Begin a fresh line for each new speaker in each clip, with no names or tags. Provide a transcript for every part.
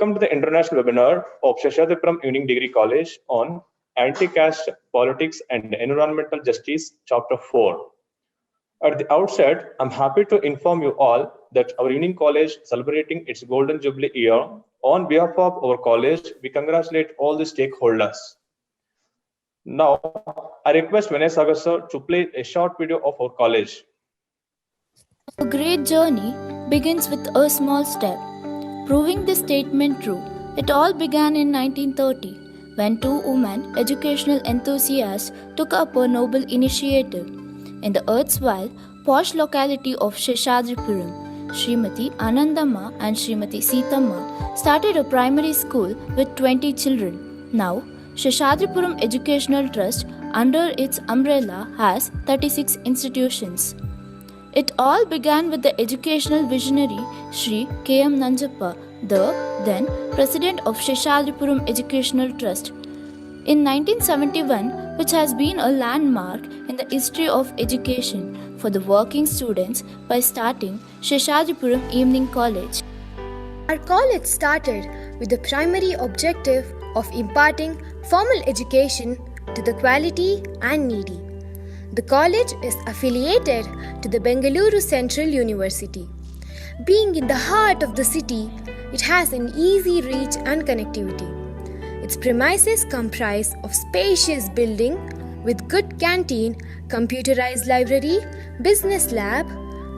Welcome to the international webinar of Seshadripuram Evening Degree College on Anti-Caste, Politics and Environmental Justice, Chapter 4. At the outset, I'm happy to inform you all that our Evening College celebrating its Golden Jubilee year. On behalf of our college, we congratulate all the stakeholders. Now, I request Vanessa Agasa to play a short video of our college.
A great journey begins with a small step. Proving this statement true, it all began in 1930 when two women, educational enthusiasts, took up a noble initiative. In the erstwhile posh locality of Seshadripuram, Srimati Anandamma and Srimati Seethamma started a primary school with 20 children. Now, Seshadripuram Educational Trust under its umbrella has 36 institutions. It all began with the educational visionary Sri K.M. Nanjappa, the then President of Seshadripuram Educational Trust. In 1971, which has been a landmark in the history of education for the working students by starting Seshadripuram Evening College.
Our college started with the primary objective of imparting formal education to the quality and needy. The college is affiliated to the Bengaluru Central University. Being in the heart of the city, it has an easy reach and connectivity. Its premises comprise of spacious building with good canteen, computerized library, business lab,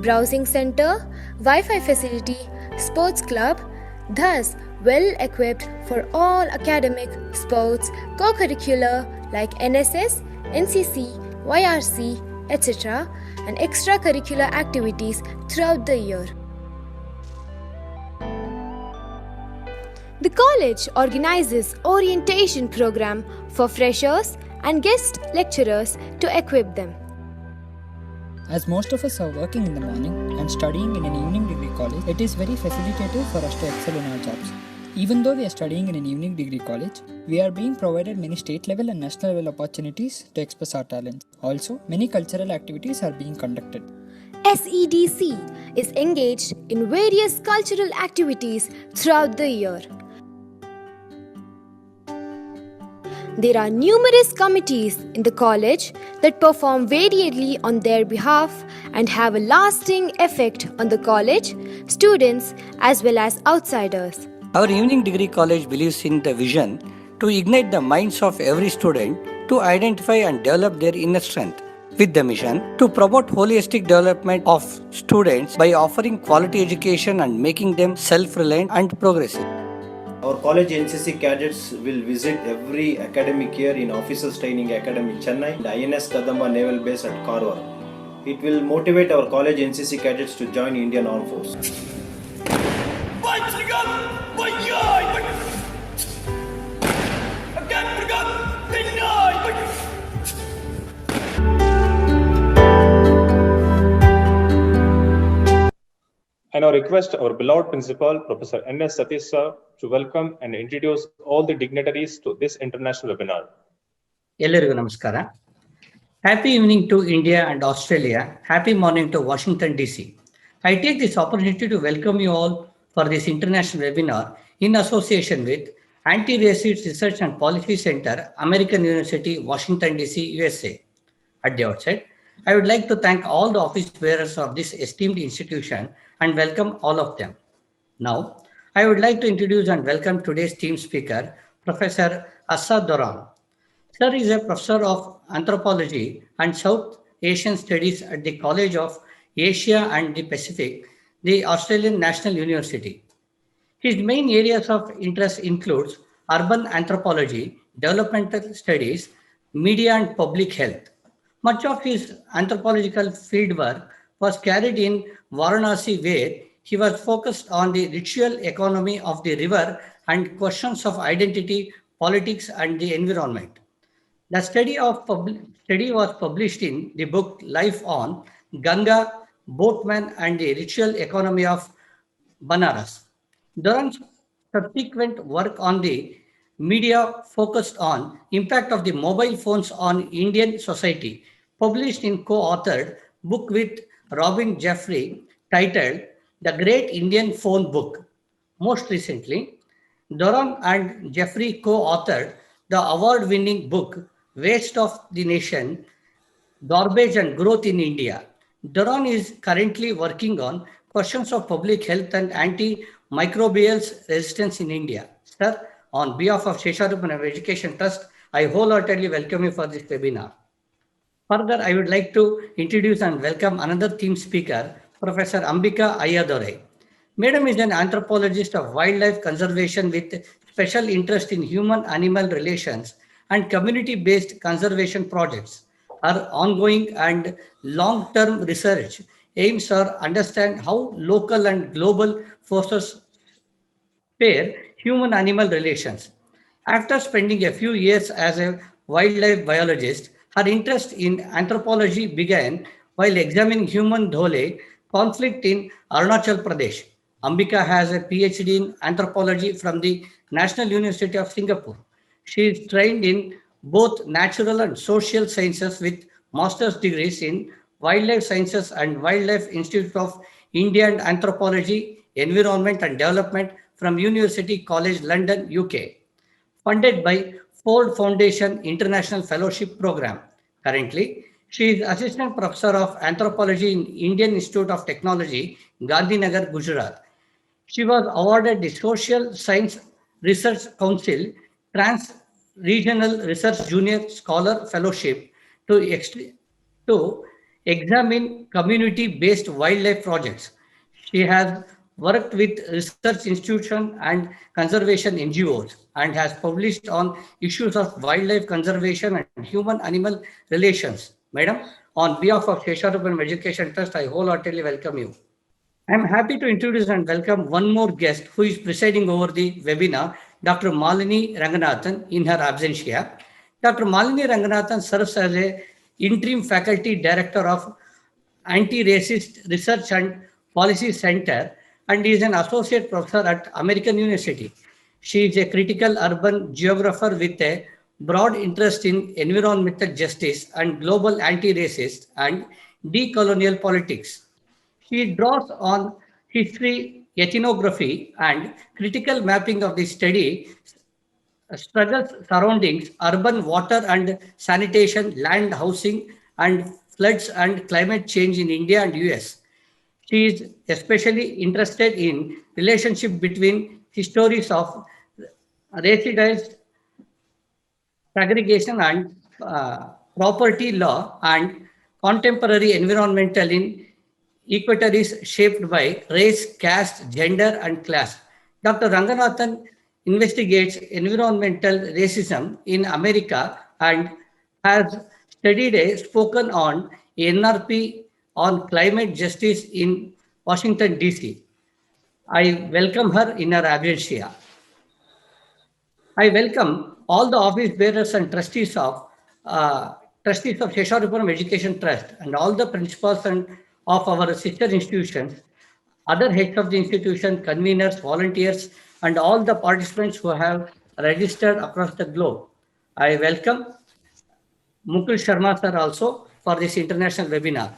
browsing center, Wi-Fi facility, sports club, thus well equipped for all academic, sports, co-curricular like NSS, NCC, YRC, etc. and extracurricular activities throughout the year. The college organizes orientation program for freshers and guest lecturers to equip them.
As most of us are working in the morning and studying in an evening degree college, it is very facilitative for us to excel in our jobs. Even though we are studying in an evening degree college, we are being provided many state level and national level opportunities to express our talents. Also, many cultural activities are being conducted.
SEDC is engaged in various cultural activities throughout the year. There are numerous committees in the college that perform variedly on their behalf and have a lasting effect on the college, students as well as outsiders.
Our evening degree college believes in the vision to ignite the minds of every student to identify and develop their inner strength, with the mission to promote holistic development of students by offering quality education and making them self-reliant and progressive.
Our college NCC cadets will visit every academic year in Officers Training Academy Chennai and INS Kadamba Naval Base at Karwar. It will motivate our college NCC cadets to join Indian Armed Forces.
I now request our beloved principal, Professor N.S. Satish sir, to welcome and introduce all the dignitaries to this international webinar.
ಎಲ್ಲರಿಗೂ ನಮಸ್ಕಾರ. Happy evening to India and Australia. Happy morning to Washington DC. I take this opportunity to welcome you all for this international webinar in association with Anti-Racist Research and Policy Center, American University, Washington DC, USA. At the outset, I would like to thank all the office bearers of this esteemed institution and welcome all of them. Now, I would like to introduce and welcome today's team speaker, Professor Assa Doron. Sir is a professor of Anthropology and South Asian Studies at the College of Asia and the Pacific, the Australian National University. His main areas of interest includes urban anthropology, developmental studies, media and public health. Much of his anthropological fieldwork was carried in Varanasi, where he was focused on the ritual economy of the river and questions of identity, politics, and the environment. The study was published in the book Life on Ganga, Boatman, and the Ritual Economy of Banaras. Doron's subsequent work on the media focused on impact of the mobile phones on Indian society, published in co-authored book with Robin Jeffrey titled The Great Indian Phone Book. Most recently, Doron and Jeffrey co-authored the award-winning book Waste of the Nation, Garbage and Growth in India. Doron is currently working on questions of public health and antimicrobial resistance in India. Sir, on behalf of Shesharupan Education Trust, I wholeheartedly welcome you for this webinar. Further, I would like to introduce and welcome another theme speaker, Professor Ambika Aiyadurai. Madam is an anthropologist of wildlife conservation with special interest in human-animal relations and community-based conservation projects. Her ongoing and long-term research aims to understand how local and global forces pair human-animal relations. After spending a few years as a wildlife biologist, her interest in anthropology began while examining human dhole conflict in Arunachal Pradesh. Ambika has a PhD in anthropology from the National University of Singapore. She is trained in both natural and social sciences with master's degrees in wildlife sciences and Wildlife Institute of India and Anthropology, Environment and Development from University College London, UK, funded by Ford Foundation International Fellowship Program. Currently, she is Assistant Professor of Anthropology in Indian Institute of Technology, Gandhinagar, Gujarat. She was awarded the Social Science Research Council Trans Regional Research Junior Scholar Fellowship to, to examine community-based wildlife projects. She has worked with research institutions and conservation NGOs and has published on issues of wildlife conservation and human-animal relations. Madam, on behalf of Shesharupan Education Trust, I wholeheartedly welcome you. I'm happy to introduce and welcome one more guest who is presiding over the webinar, Dr. Malini Ranganathan, in her absentia. Dr. Malini Ranganathan serves as a interim faculty director of Anti-Racist Research and Policy Center and is an associate professor at American University. She is a critical urban geographer with a broad interest in environmental justice and global anti-racist and decolonial politics. He draws on history, ethnography, and critical mapping of the study struggles surrounding urban water and sanitation, land, housing, and floods and climate change in India and US. She is especially interested in relationship between histories of racialized segregation and property law and contemporary environmental inequities shaped by race, caste, gender, and class. Dr. Ranganathan investigates environmental racism in America and has studied a spoken on NRP on climate justice in Washington, D.C. I welcome her in her absentia. I welcome all the office bearers and trustees of Shesharupuram Education Trust and all the principals and of our sister institutions, other heads of the institution, conveners, volunteers, and all the participants who have registered across the globe. I welcome Mukul Sharma sir also for this international webinar.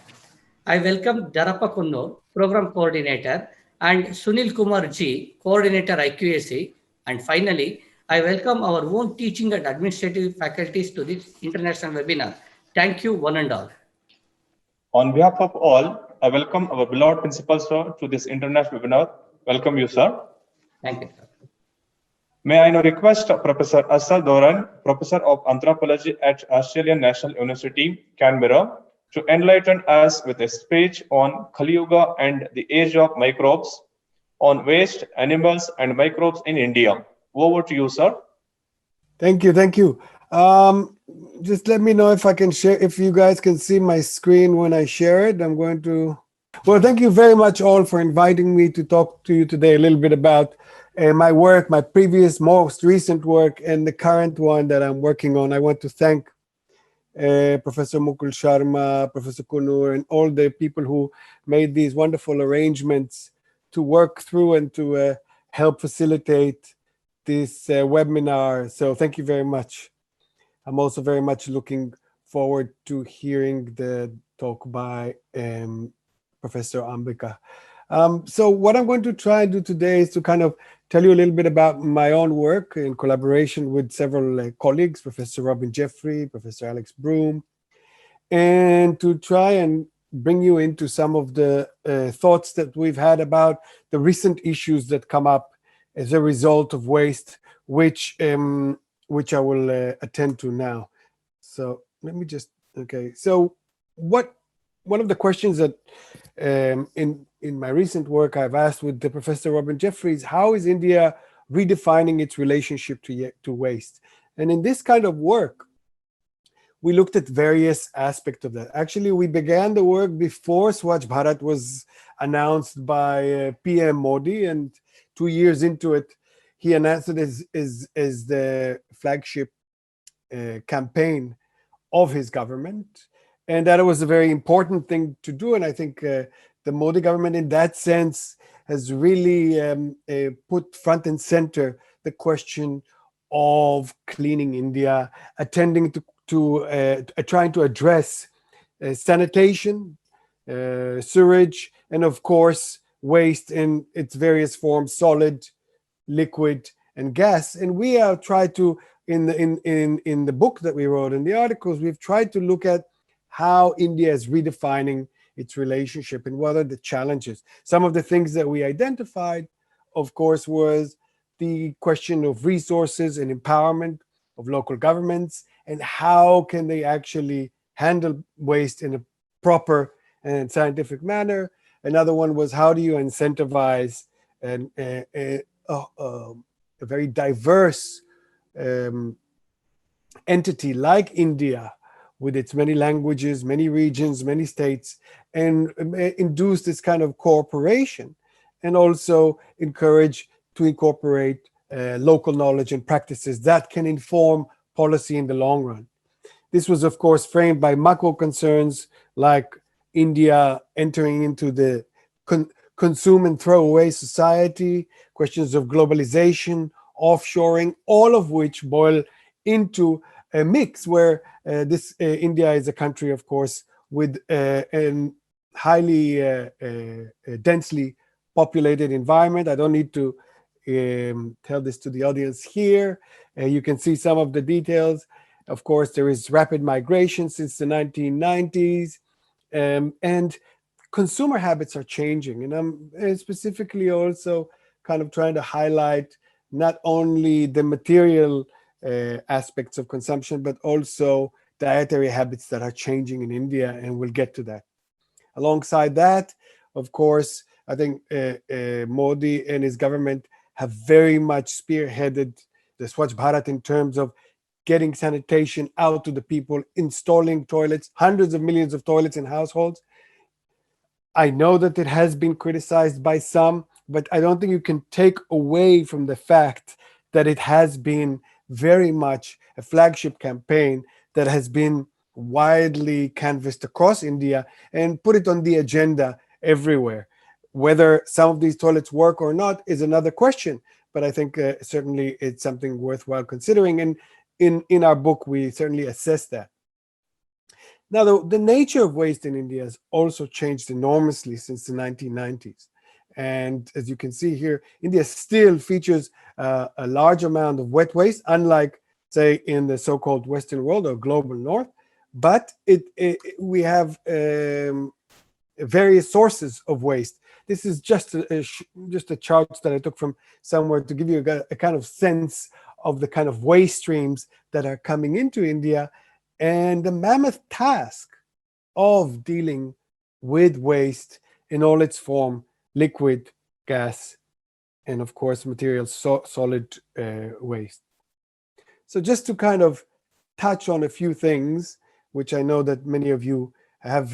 I welcome Darappa Kunnur, Program Coordinator, and Sunil Kumar Ji, Coordinator IQAC. And finally, I welcome our own teaching and administrative faculties to this international webinar. Thank you, one and all.
On behalf of all, I welcome our beloved principal, sir, to this international webinar. Welcome you, sir.
Thank you, sir.
May I now request Professor Assa Doron, Professor of Anthropology at Australian National University, Canberra, to enlighten us with a speech on Kali Yuga and the age of microbes, on waste, animals, and microbes in India. Over to you, sir.
Thank you. Thank you. Just let me know if I can share, if you guys can see my screen when I share it. I'm going to. Well, thank you very much all for inviting me to talk to you today a little bit about my work, my previous, most recent work, and the current one that I'm working on. I want to thank Professor Mukul Sharma, Professor Kunur, and all the people who made these wonderful arrangements to work through and to help facilitate this webinar. So thank you very much. I'm also very much looking forward to hearing the talk by Professor Ambika. So what I'm going to try and do today is to kind of tell you a little bit about my own work in collaboration with several colleagues, Professor Robin Jeffrey, Professor Alex Broom, and to try and bring you into some of the thoughts that we've had about the recent issues that come up as a result of waste, which I will attend to now. So let me just, okay. So one of the questions that in my recent work I've asked with the Professor Robin Jeffries, how is India redefining its relationship to waste? And in this kind of work, we looked at various aspects of that. Actually, we began the work before Swachh Bharat was announced by PM Modi, and 2 years into it, he announced it as the flagship campaign of his government. And that was a very important thing to do. And I think the Modi government in that sense has really put front and center the question of cleaning India, attending to trying to address sanitation, sewage, and of course, waste in its various forms, solid, liquid, and gas. And we have tried to, in the book that we wrote, in the articles, we've tried to look at how India is redefining its relationship and what are the challenges. Some of the things that we identified, of course, was the question of resources and empowerment of local governments, and how can they actually handle waste in a proper and scientific manner. Another one was, how do you incentivize a very diverse entity like India, with its many languages, many regions, many states, and induce this kind of cooperation, and also encourage to incorporate local knowledge and practices that can inform policy in the long run. This was, of course, framed by macro concerns like India entering into the consume and throw away society, questions of globalization, offshoring, all of which boil into a mix where India is a country, of course, with a highly densely populated environment. I don't need to tell this to the audience here. You can see some of the details. Of course, there is rapid migration since the 1990s, and consumer habits are changing. And I'm specifically also kind of trying to highlight not only the material aspects of consumption, but also dietary habits that are changing in India, and we'll get to that. Alongside that, of course, I think Modi and his government have very much spearheaded the Swachh Bharat in terms of getting sanitation out to the people, installing toilets, hundreds of millions of toilets in households. I know that it has been criticized by some, but I don't think you can take away from the fact that it has been very much a flagship campaign that has been widely canvassed across India and put it on the agenda everywhere. Whether some of these toilets work or not is another question, but I think certainly it's something worthwhile considering. And in our book, we certainly assess that. Now, the nature of waste in India has also changed enormously since the 1990s. And as you can see here, India still features a large amount of wet waste, unlike, say, in the so-called Western world or global North. But we have various sources of waste. This is just a chart that I took from somewhere to give you a kind of sense of the kind of waste streams that are coming into India, and the mammoth task of dealing with waste in all its form, liquid, gas, and of course material, solid waste. So just to kind of touch on a few things, which I know that many of you have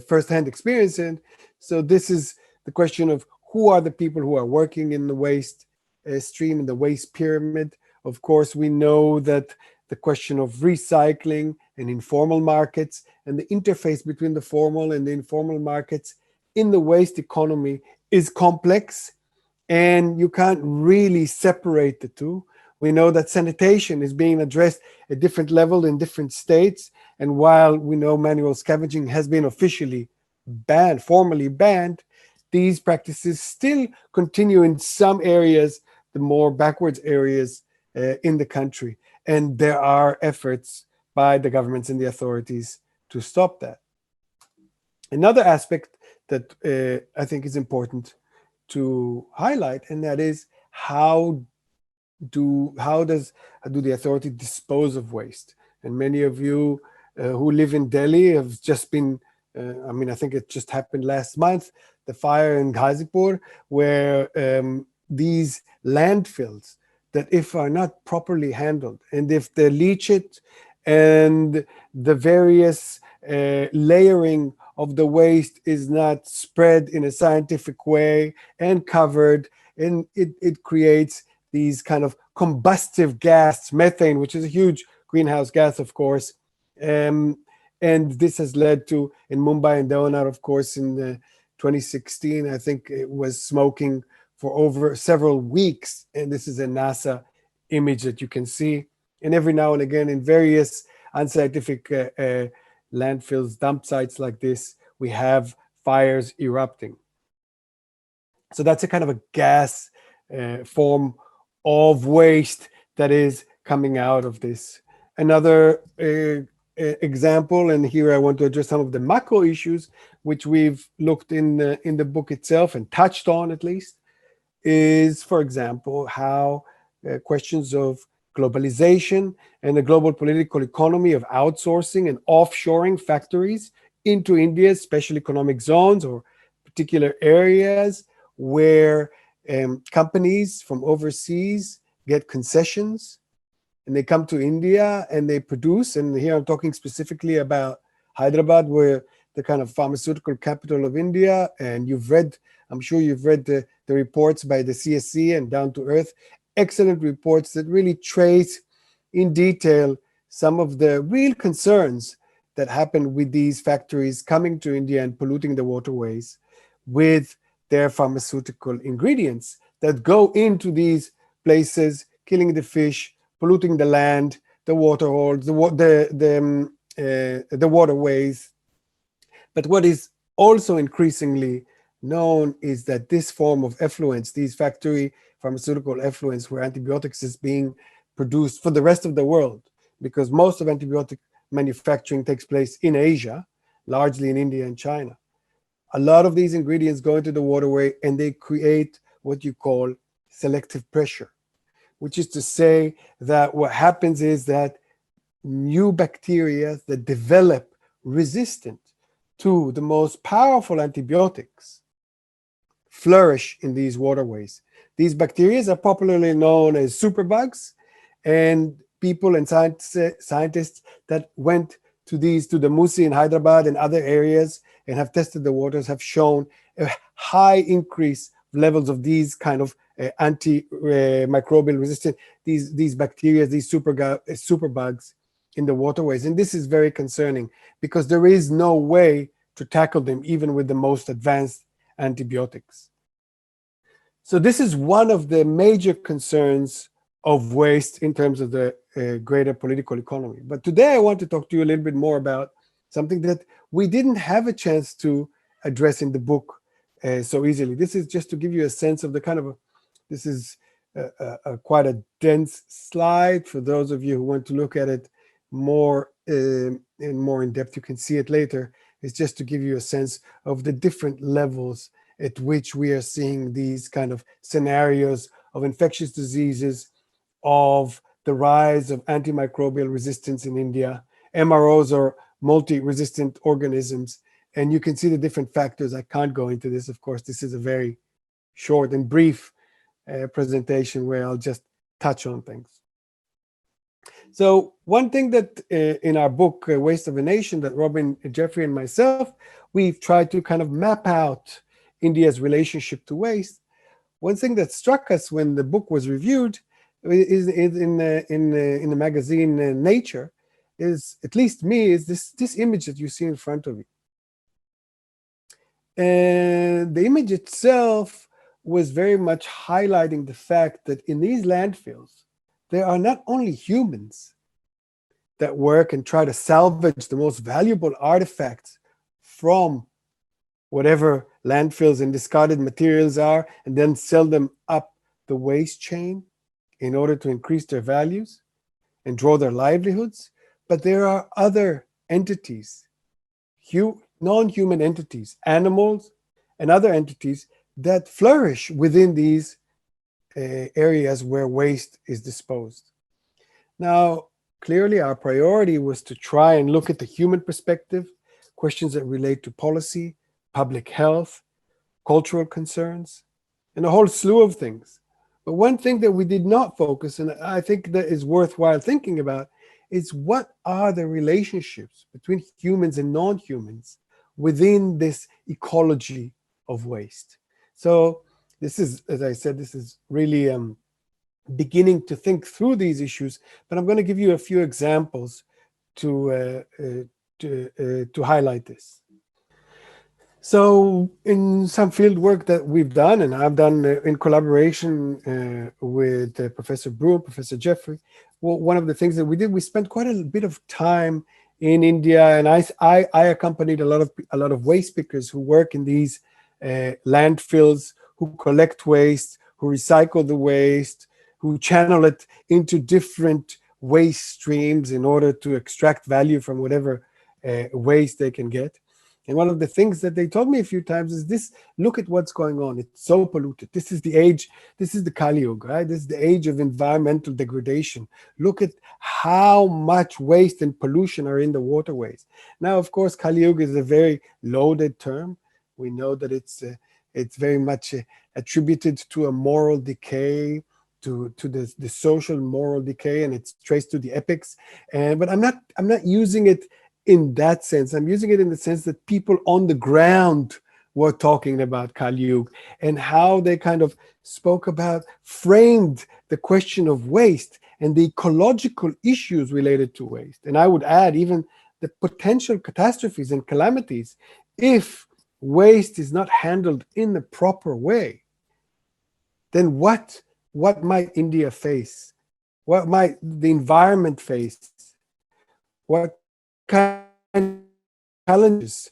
firsthand experience in. So this is the question of who are the people who are working in the waste stream, in the waste pyramid. Of course, we know that the question of recycling and informal markets and the interface between the formal and the informal markets in the waste economy is complex, and you can't really separate the two. We know that sanitation is being addressed at different levels in different states, and while we know manual scavenging has been officially banned, formally banned, these practices still continue in some areas, the more backwards areas in the country. And there are efforts by the governments and the authorities to stop that. Another aspect that I think is important to highlight, and that is how do the authority dispose of waste? And many of you who live in Delhi have just been, I think it just happened last month, the fire in Ghazipur, where these landfills that if are not properly handled, and if the leachate and the various layering of the waste is not spread in a scientific way and covered, and it creates these kind of combustive gas, methane, which is a huge greenhouse gas, of course. And this has led to, in Mumbai and Doron, of course, in 2016, I think it was smoking for over several weeks. And this is a NASA image that you can see. And every now and again, in various unscientific landfills, dump sites like this, we have fires erupting. So that's a kind of a gas form of waste that is coming out of this. Another example, and here I want to address some of the macro issues which we've looked in the book itself and touched on at least, is, for example, how questions of globalization and the global political economy of outsourcing and offshoring factories into India's special economic zones or particular areas where companies from overseas get concessions and they come to India and they produce. And here I'm talking specifically about Hyderabad, where the kind of pharmaceutical capital of India. And I'm sure you've read the reports by the CSC and Down to Earth, excellent reports that really trace in detail some of the real concerns that happen with these factories coming to India and polluting the waterways with their pharmaceutical ingredients that go into these places, killing the fish, polluting the land, the water holes, the waterways. But what is also increasingly known is that this form of effluence, these factory pharmaceutical effluence where antibiotics is being produced for the rest of the world, because most of antibiotic manufacturing takes place in Asia, largely in India and China. A lot of these ingredients go into the waterway and they create what you call selective pressure, which is to say that what happens is that new bacteria that develop resistant to the most powerful antibiotics flourish in these waterways. These bacteria are popularly known as superbugs, and people and scientists that went to the Musi in Hyderabad and other areas and have tested the waters have shown a high increase levels of these kind of antimicrobial resistant, these bacteria, these superbugs in the waterways. And this is very concerning because there is no way to tackle them even with the most advanced antibiotics. So this is one of the major concerns of waste in terms of the greater political economy. But today I want to talk to you a little bit more about something that we didn't have a chance to address in the book so easily. This is just to give you a sense of the kind of, this is quite a dense slide. For those of you who want to look at it more in depth, you can see it later. It's just to give you a sense of the different levels at which we are seeing these kind of scenarios of infectious diseases, of the rise of antimicrobial resistance in India. MROs are multi-resistant organisms, and you can see the different factors. I can't go into this, of course. This is a very short and brief presentation where I'll just touch on things. So one thing that in our book, Waste of a Nation, that Robin, Jeffrey, and myself, we've tried to kind of map out India's relationship to waste. One thing that struck us when the book was reviewed is in the magazine Nature, is, at least me, is this image that you see in front of you. And the image itself was very much highlighting the fact that in these landfills, there are not only humans that work and try to salvage the most valuable artifacts from whatever landfills and discarded materials are, and then sell them up the waste chain in order to increase their values and draw their livelihoods. But there are other entities, non-human entities, animals and other entities that flourish within these areas where waste is disposed. Now, clearly our priority was to try and look at the human perspective, questions that relate to policy, public health, cultural concerns, and a whole slew of things. But one thing that we did not focus, and I think that is worthwhile thinking about, is what are the relationships between humans and non-humans within this ecology of waste. So this is, as I said, this is really beginning to think through these issues, but I'm going to give you a few examples to highlight this. So in some field work that we've done, and I've done in collaboration with Professor Brew, Professor Jeffrey, well, one of the things that we did, we spent quite a bit of time in India, and I accompanied a lot of waste pickers who work in these landfills, who collect waste, who recycle the waste, who channel it into different waste streams in order to extract value from whatever waste they can get. And one of the things that they told me a few times is this: look at what's going on. It's so polluted. This is the age, this is the Kali Yuga, right? This is the age of environmental degradation. Look at how much waste and pollution are in the waterways. Now, of course, Kali Yuga is a very loaded term. We know that it's very much attributed to a moral decay, to the social moral decay, and it's traced to the epics. But I'm not using it in that sense. I'm using it in the sense that people on the ground were talking about Kali Yuga and how they kind of framed the question of waste and the ecological issues related to waste. And I would add even the potential catastrophes and calamities if waste is not handled in the proper way. Then what might India face? What might the environment face? What kind of challenges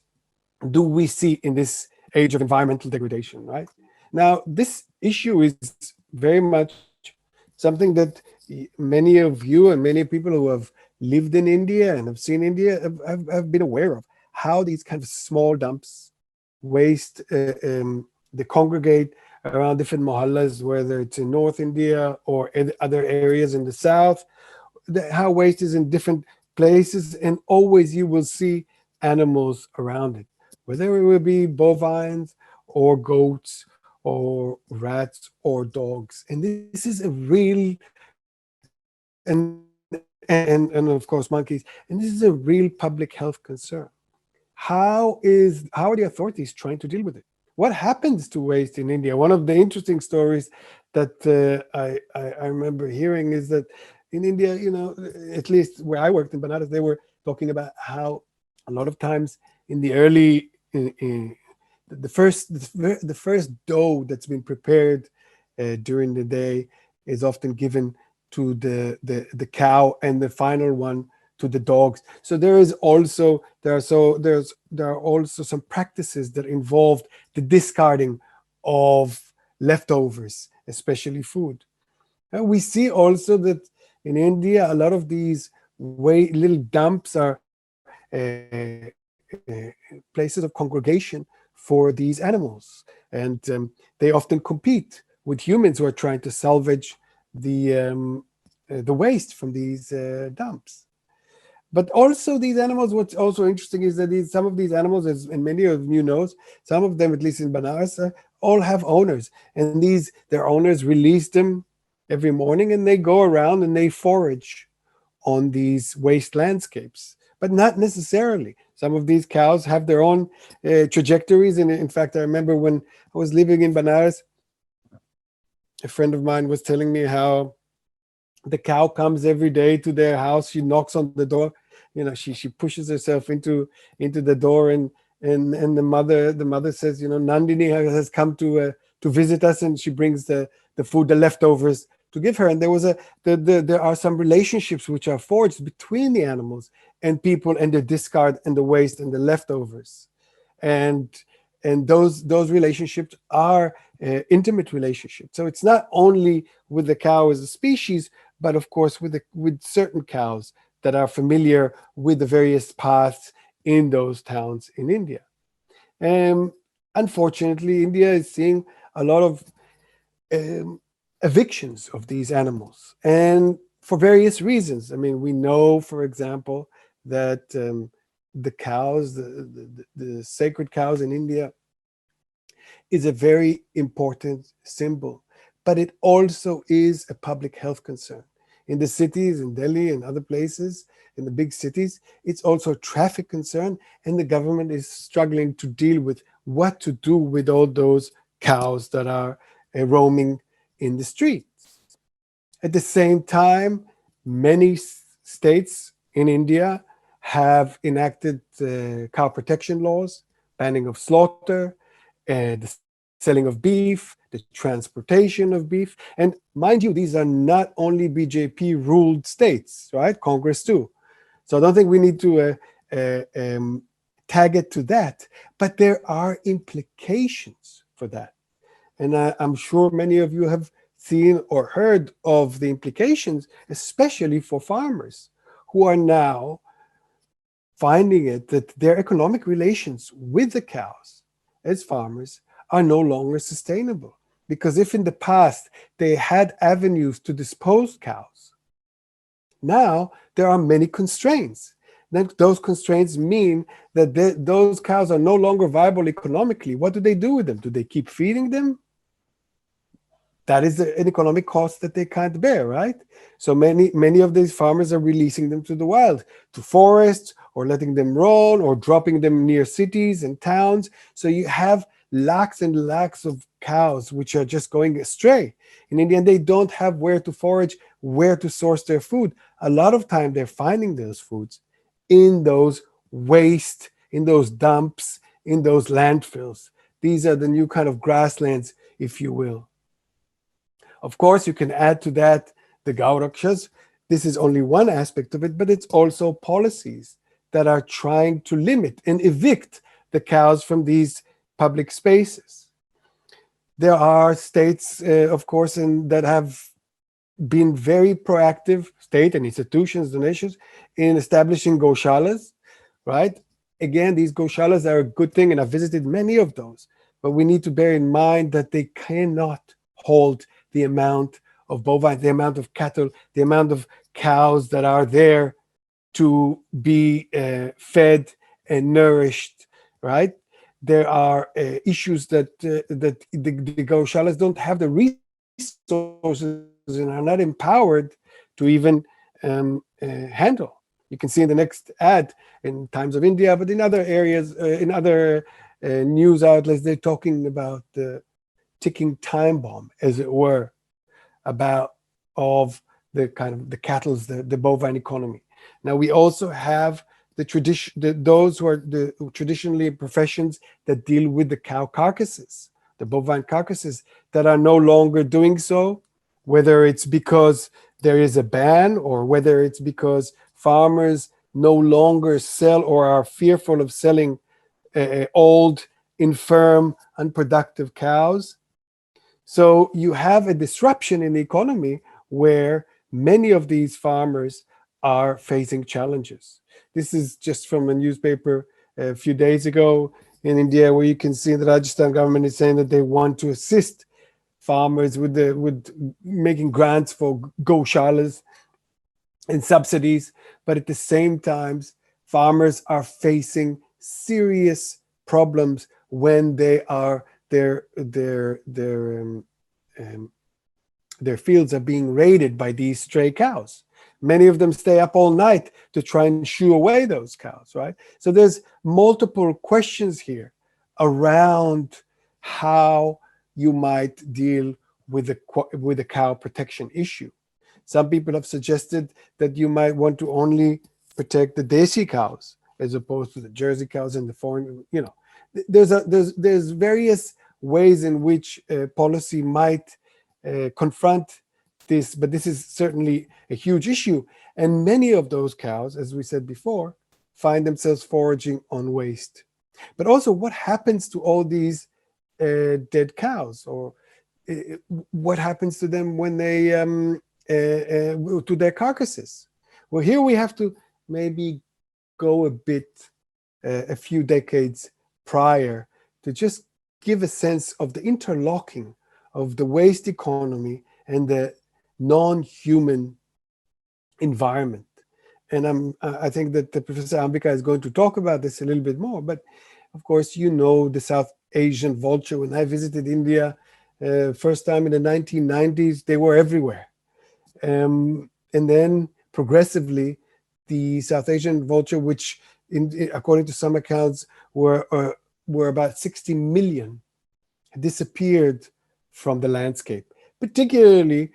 do we see in this age of environmental degradation, right? Now, this issue is very much something that many of you and many people who have lived in India and have seen India have been aware of, how these kind of small dumps, waste, they congregate around different mohallas, whether it's in North India or in other areas in the South, how waste is in different places, and always you will see animals around it, whether it will be bovines or goats or rats or dogs. And this is a real, and of course monkeys, and this is a real public health concern. How are the authorities trying to deal with it? What happens to waste in India? One of the interesting stories that I remember hearing is that in India, at least where I worked in Banaras, they were talking about how a lot of times in the early, the first dough that's been prepared during the day is often given to the cow, and the final one to the dogs. So there are also some practices that involved the discarding of leftovers, especially food. And we see also that in India, a lot of these little dumps are places of congregation for these animals, and they often compete with humans who are trying to salvage the waste from these dumps. But also these animals, what's also interesting is that some of these animals, as and many of you know, some of them, at least in Banaras, all have owners, and their owners release them every morning, and they go around and they forage on these waste landscapes, but not necessarily. Some of these cows have their own trajectories, and in fact, I remember when I was living in Banaras, a friend of mine was telling me how the cow comes every day to their house. She knocks on the door, she pushes herself into the door, and the mother says, Nandini has come to visit us, and she brings the food, the leftovers, to give her. And there are some relationships which are forged between the animals and people, and the discard and the waste and the leftovers. And and those relationships are intimate relationships. So it's not only with the cow as a species, but of course with certain cows that are familiar with the various paths in those towns in India. Unfortunately, India is seeing a lot of evictions of these animals, and for various reasons. I mean, we know, for example, that the cows, the sacred cows in India, is a very important symbol, but it also is a public health concern. In the cities, in Delhi and other places, in the big cities, it's also a traffic concern, and the government is struggling to deal with what to do with all those cows that are roaming in the streets. At the same time, many states in India have enacted cow protection laws, banning of slaughter, the selling of beef, the transportation of beef. And mind you, these are not only BJP ruled states, right? Congress too. So I don't think we need to tag it to that, but there are implications for that. And I'm sure many of you have seen or heard of the implications, especially for farmers who are now finding it that their economic relations with the cows as farmers are no longer sustainable. Because if in the past they had avenues to dispose cows, now there are many constraints. Then those constraints mean that those cows are no longer viable economically. What do they do with them? Do they keep feeding them? That is an economic cost that they can't bear, right? So many of these farmers are releasing them to the wild, to forests, or letting them roam, or dropping them near cities and towns. So you have lakhs and lakhs of cows which are just going astray in India, and they don't have where to forage, where to source their food. A lot of time they're finding those foods in those waste, in those dumps, in those landfills. These are the new kind of grasslands, if you will. Of course, you can add to that the Gaurakshas. This is only one aspect of it, but it's also policies that are trying to limit and evict the cows from these public spaces. There are states, of course, that have been very proactive, state and institutions, donations, in establishing goshalas, right? Again, these goshalas are a good thing, and I've visited many of those, but we need to bear in mind that they cannot hold the amount of bovine, the amount of cattle, the amount of cows that are there to be fed and nourished, right? There are issues that the goshalas don't have the resources and are not empowered to even handle. You can see in the next ad in Times of India, but in other areas, in other news outlets, they're talking about the ticking time bomb, as it were, of the kind of the cattle's, the bovine economy. Now we also have those who are the traditionally professions that deal with the cow carcasses, the bovine carcasses, that are no longer doing so, whether it's because there is a ban or whether it's because farmers no longer sell or are fearful of selling old, infirm, unproductive cows. So you have a disruption in the economy where many of these farmers are facing challenges. This is just from a newspaper a few days ago in India, where you can see the Rajasthan government is saying that they want to assist farmers with making grants for goshalas and subsidies, but at the same time, farmers are facing serious problems when their fields are being raided by these stray cows. Many of them stay up all night to try and shoo away those cows, right? So there's multiple questions here around how you might deal with the cow protection issue. Some people have suggested that you might want to only protect the Desi cows as opposed to the Jersey cows and the foreign, there's various ways in which policy might confront this, but this is certainly a huge issue. And many of those cows, as we said before, find themselves foraging on waste. But also, what happens to all these dead cows, or what happens to them when they to their carcasses? Well, here we have to maybe go a few decades prior to just give a sense of the interlocking of the waste economy and the non-human environment. And I think that Professor Ambika is going to talk about this a little bit more. But of course, you know the South Asian vulture. When I visited India first time in the 1990s, they were everywhere. And then progressively, the South Asian vulture, which according to some accounts were about 60 million, disappeared from the landscape. Particularly,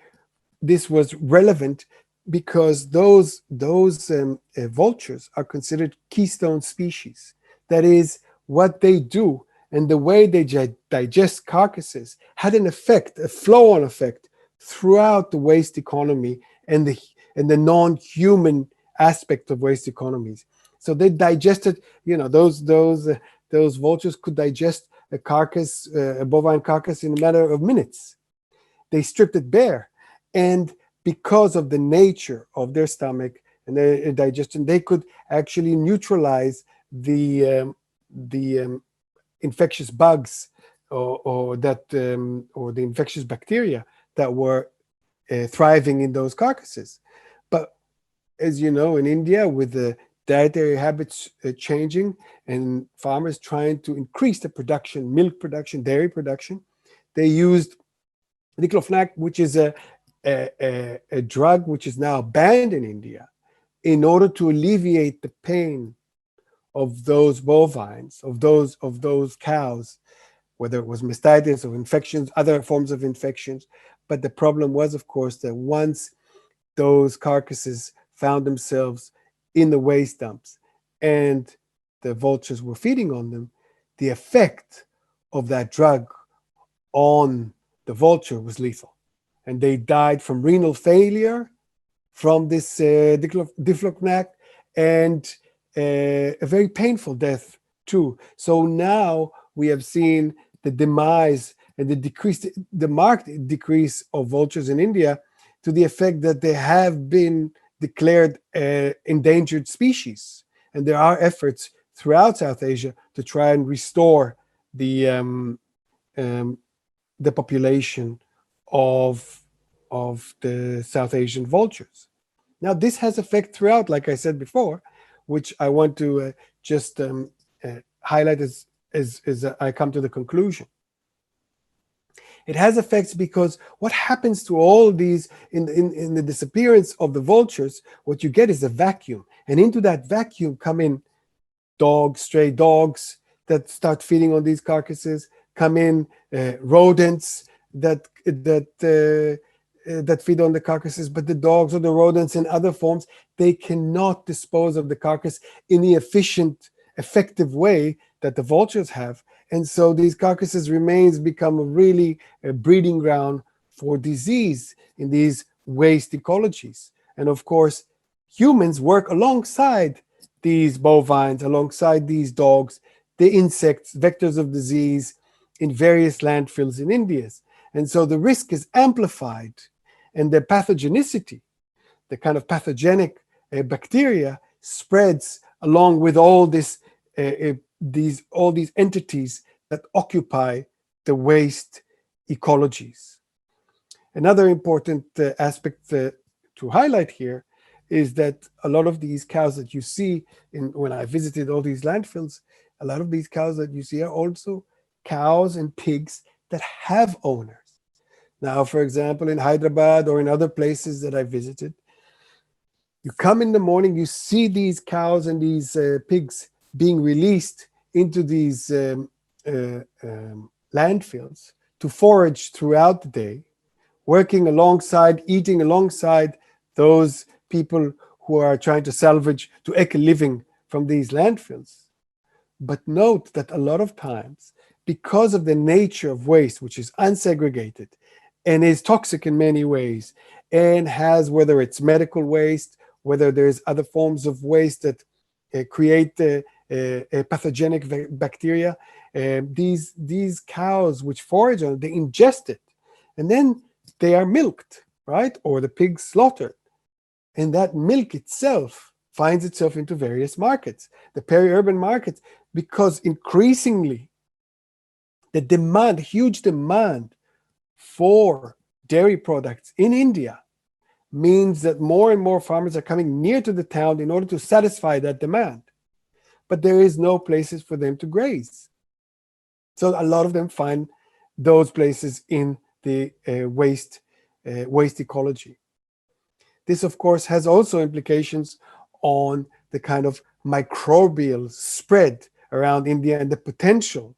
this was relevant because those vultures are considered keystone species. That is, what they do and the way they digest carcasses had an effect, a flow-on effect, throughout the waste economy and the non-human aspect of waste economies. So they digested, those vultures could digest a carcass, a bovine carcass, in a matter of minutes. They stripped it bare, and because of the nature of their stomach and their digestion, they could actually neutralize the infectious bugs or the infectious bacteria that were thriving in those carcasses. But as you know, in India, with the dietary habits changing and farmers trying to increase the production, milk production, dairy production, they used diclofenac, which is a drug which is now banned in India, in order to alleviate the pain of those bovines, of those cows, whether it was mastitis or infections, other forms of infections. But the problem was, of course, that once those carcasses found themselves in the waste dumps and the vultures were feeding on them, the effect of that drug on the vulture was lethal. And they died from renal failure from this diclofenac, and a very painful death too. So now we have seen the demise and the marked decrease of vultures in India, to the effect that they have been declared endangered species. And there are efforts throughout South Asia to try and restore the population of the South Asian vultures. Now, this has effect throughout, like I said before, which I want to just highlight as I come to the conclusion. It has effects because what happens to all these, in the disappearance of the vultures, what you get is a vacuum. And into that vacuum come in dogs, stray dogs that start feeding on these carcasses, come in rodents that feed on the carcasses, but the dogs or the rodents in other forms, they cannot dispose of the carcass in the efficient, effective way that the vultures have. And so these carcasses become a breeding ground for disease in these waste ecologies. And of course, humans work alongside these bovines, alongside these dogs, the insects, vectors of disease in various landfills in India. And so the risk is amplified, and the pathogenicity, the kind of pathogenic bacteria, spreads along with all these entities that occupy the waste ecologies. Another important aspect to highlight here is that a lot of these cows that you see when I visited all these landfills, a lot of these cows that you see are also cows and pigs that have owners. Now, for example, in Hyderabad or in other places that I visited, you come in the morning, you see these cows and these pigs being released into these landfills to forage throughout the day, working alongside, eating alongside those people who are trying to salvage, to make a living from these landfills. But note that a lot of times, because of the nature of waste, which is unsegregated and is toxic in many ways, and has, whether it's medical waste, whether there's other forms of waste that create pathogenic bacteria. These cows which forage on it, they ingest it, and then they are milked, right? Or the pigs slaughtered. And that milk itself finds itself into various markets, the peri-urban markets, because increasingly the demand, huge demand for dairy products in India means that more and more farmers are coming near to the town in order to satisfy that demand. But there is no places for them to graze. So a lot of them find those places in the waste ecology. This, of course, has also implications on the kind of microbial spread around India and the potential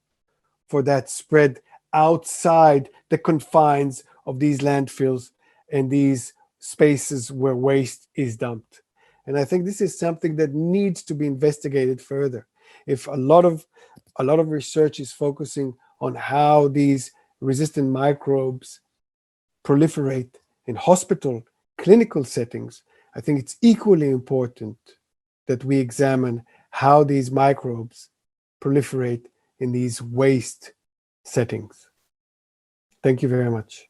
for that spread outside the confines of these landfills and these spaces where waste is dumped. And I think this is something that needs to be investigated further. If a lot of research is focusing on how these resistant microbes proliferate in hospital, clinical settings, I think it's equally important that we examine how these microbes proliferate in these waste settings. Thank you very much.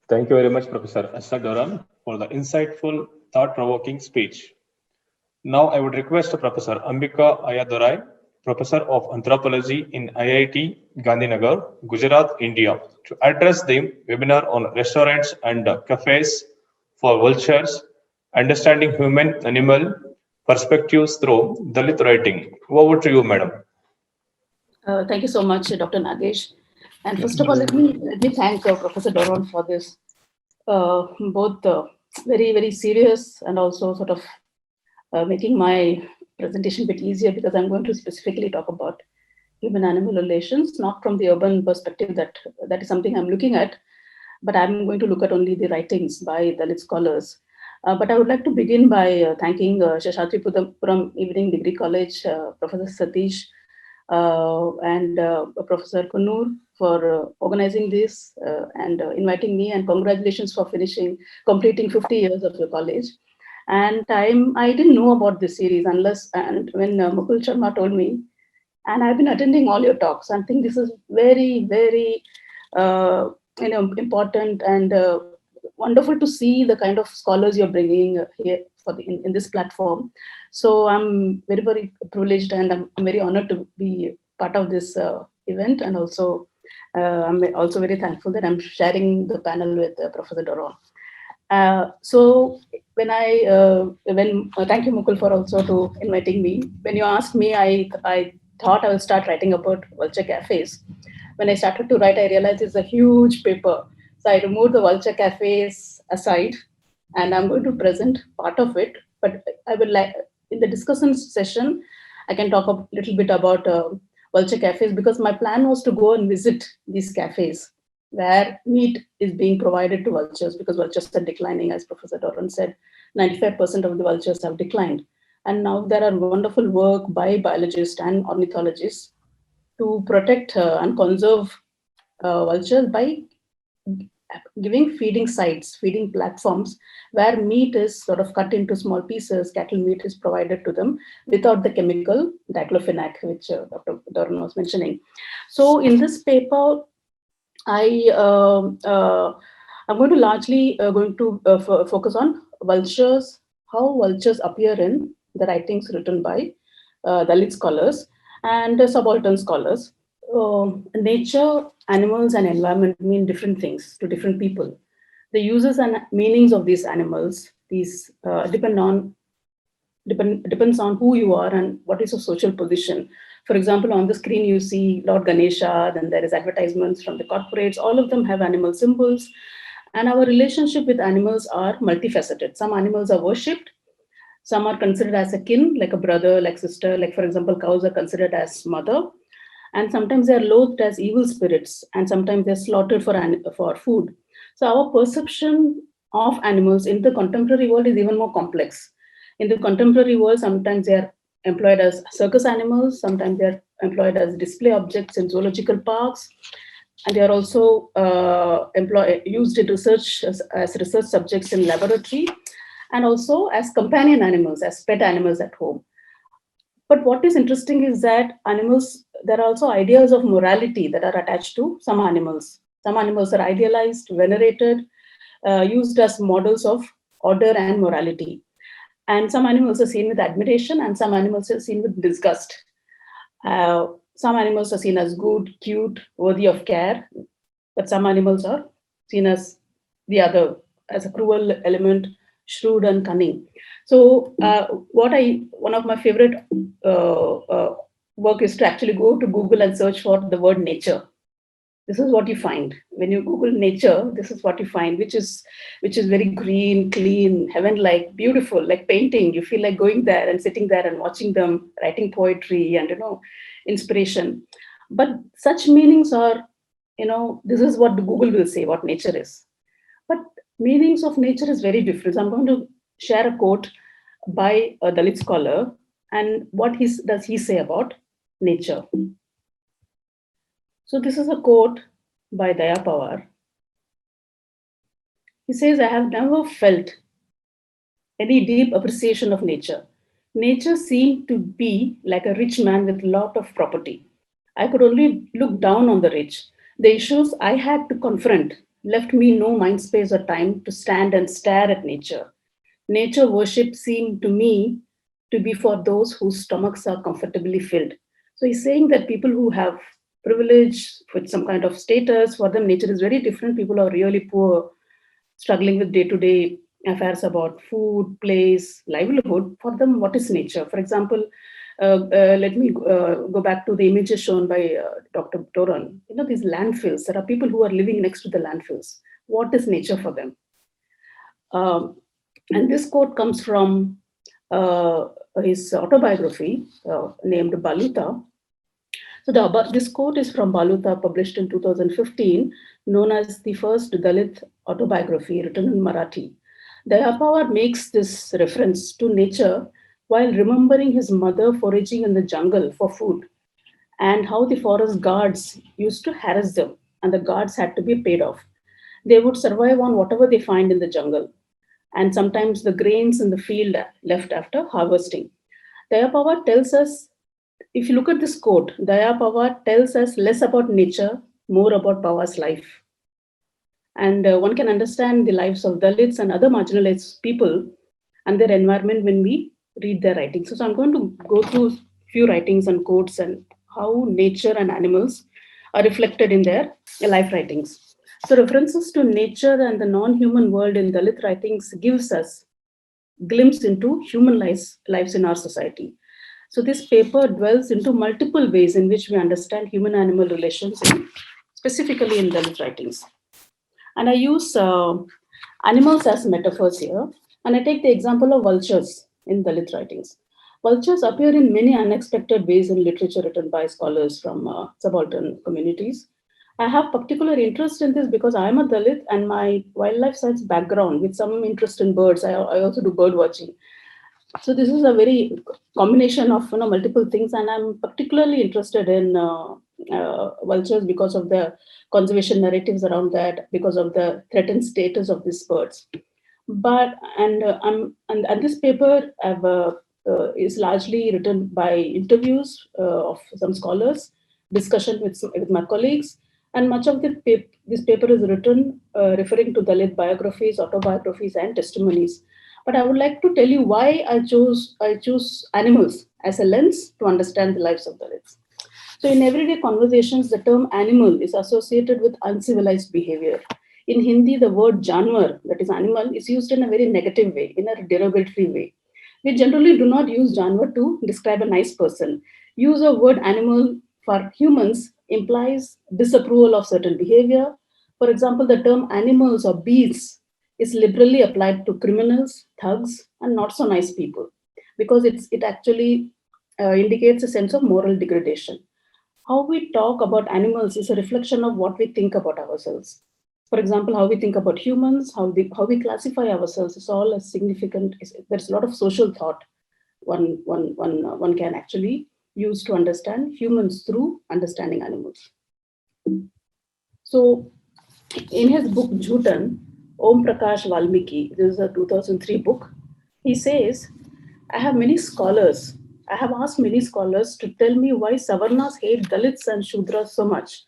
Thank you very much, Professor Assa Doron, for the insightful, thought-provoking speech. Now I would request Professor Ambika Aiyadurai, Professor of Anthropology in IIT Gandhinagar, Gujarat, India, to address the webinar on restaurants and cafes for vultures, understanding human-animal perspectives through Dalit writing. Over to you, madam.
Thank you so much, Dr. Nagesh. And first of all, let me thank Professor Doron for this both very, very serious and also sort of making my presentation a bit easier, because I'm going to specifically talk about human-animal relations, not from the urban perspective that is something I'm looking at, but I'm going to look at only the writings by Dalit scholars. But I would like to begin by thanking Sheshatripuram Evening Degree College, Professor Satish, and Professor Kunur for organizing this and inviting me, and congratulations for completing 50 years of the college. And I didn't know about this series when Mukul Sharma told me, and I've been attending all your talks. I think this is very, very important and wonderful to see the kind of scholars you're bringing here in this platform. So I'm very, very privileged, and I'm very honored to be part of this event. And also, I'm also very thankful that I'm sharing the panel with Professor Doron. So thank you, Mukul, for also to inviting me. When you asked me, I thought I would start writing about vulture cafes. When I started to write, I realized it's a huge paper. So I removed the vulture cafes aside, and I'm going to present part of it. But I would like, in the discussion session, I can talk a little bit about vulture cafes, because my plan was to go and visit these cafes where meat is being provided to vultures, because vultures are declining, as Professor Doron said. 95% of the vultures have declined. And now there are wonderful work by biologists and ornithologists to protect and conserve vultures by giving feeding sites, feeding platforms where meat is sort of cut into small pieces, cattle meat is provided to them without the chemical diclofenac, which Dr. Doron was mentioning. So in this paper, I'm going to largely focus on vultures, how vultures appear in the writings written by Dalit scholars and subaltern scholars. Nature, animals, and environment mean different things to different people. The uses and meanings of these animals, depends on who you are and what is your social position. For example, on the screen you see Lord Ganesha, then there is advertisements from the corporates. All of them have animal symbols, and our relationship with animals are multifaceted. Some animals are worshipped, some are considered as a kin, like a brother, like sister. Like for example, cows are considered as mother, and sometimes they are loathed as evil spirits, and sometimes they're slaughtered for food. So our perception of animals in the contemporary world is even more complex. In the contemporary world, sometimes they are employed as circus animals, sometimes they are employed as display objects in zoological parks, and they are also used in research as research subjects in laboratory, and also as companion animals, as pet animals at home. But what is interesting is that animals, there are also ideas of morality that are attached to some animals. Some animals are idealized, venerated, used as models of order and morality. And some animals are seen with admiration, and some animals are seen with disgust. Some animals are seen as good, cute, worthy of care, but some animals are seen as the other, as a cruel element, shrewd and cunning. So one of my favorite work is to actually go to Google and search for the word nature. This is what you find when you Google nature. This is what you find, which is very green, clean, heaven-like, beautiful, like painting. You feel like going there and sitting there and watching them writing poetry and inspiration. But such meanings are, this is what the Google will say what nature is. But meanings of nature is very different. So I'm going to share a quote by a Dalit scholar, and what does he say about nature. So this is a quote by Daya Pawar. He says, I have never felt any deep appreciation of nature. Nature seemed to be like a rich man with a lot of property. I could only look down on the rich. The issues I had to confront left me no mind space or time to stand and stare at nature. Nature worship seemed to me to be for those whose stomachs are comfortably filled. So he's saying that people who have privilege with some kind of status, for them nature is very different. People are really poor, struggling with day-to-day affairs about food, place, livelihood. For them, what is nature? For example, let me go back to the images shown by Dr. Doron. These landfills, there are people who are living next to the landfills. What is nature for them? And this quote comes from his autobiography named Baluta. So this quote is from Baluta, published in 2015, known as the first Dalit autobiography written in Marathi. Daya Pawar makes this reference to nature while remembering his mother foraging in the jungle for food, and how the forest guards used to harass them, and the guards had to be paid off. They would survive on whatever they find in the jungle, and sometimes the grains in the field left after harvesting. Daya Pawar tells us, if you look at this quote, Daya Pawar tells us less about nature, more about Pawar's life. And one can understand the lives of Dalits and other marginalized people and their environment when we read their writings. So I'm going to go through a few writings and quotes and how nature and animals are reflected in their life writings. So references to nature and the non-human world in Dalit writings gives us glimpse into human lives in our society. So this paper dwells into multiple ways in which we understand human-animal relations, specifically in Dalit writings. And I use animals as metaphors here. And I take the example of vultures in Dalit writings. Vultures appear in many unexpected ways in literature written by scholars from subaltern communities. I have particular interest in this because I'm a Dalit, and my wildlife science background with some interest in birds. I also do bird watching. So this is a very combination of multiple things, and I'm particularly interested in vultures because of the conservation narratives around that, because of the threatened status of these birds. But and this paper is largely written by interviews of some scholars, discussion with my colleagues, and much of this paper is written referring to Dalit biographies, autobiographies, and testimonies. But I would like to tell you why I choose animals as a lens to understand the lives of Dalits. So in everyday conversations, the term animal is associated with uncivilized behavior. In Hindi, the word janwar, that is animal, is used in a very negative way, in a derogatory way. We generally do not use janwar to describe a nice person. Use of word animal for humans implies disapproval of certain behavior. For example, the term animals or beasts is liberally applied to criminals, thugs, and not so nice people, because it actually indicates a sense of moral degradation. How we talk about animals is a reflection of what we think about ourselves. For example, how we think about humans, how we classify ourselves is all as significant. There's a lot of social thought one can actually use to understand humans through understanding animals. So in his book Jhutan, Om Prakash Valmiki, this is a 2003 book, he says, I have many scholars I have asked many scholars to tell me why Savarnas hate Dalits and Shudras so much.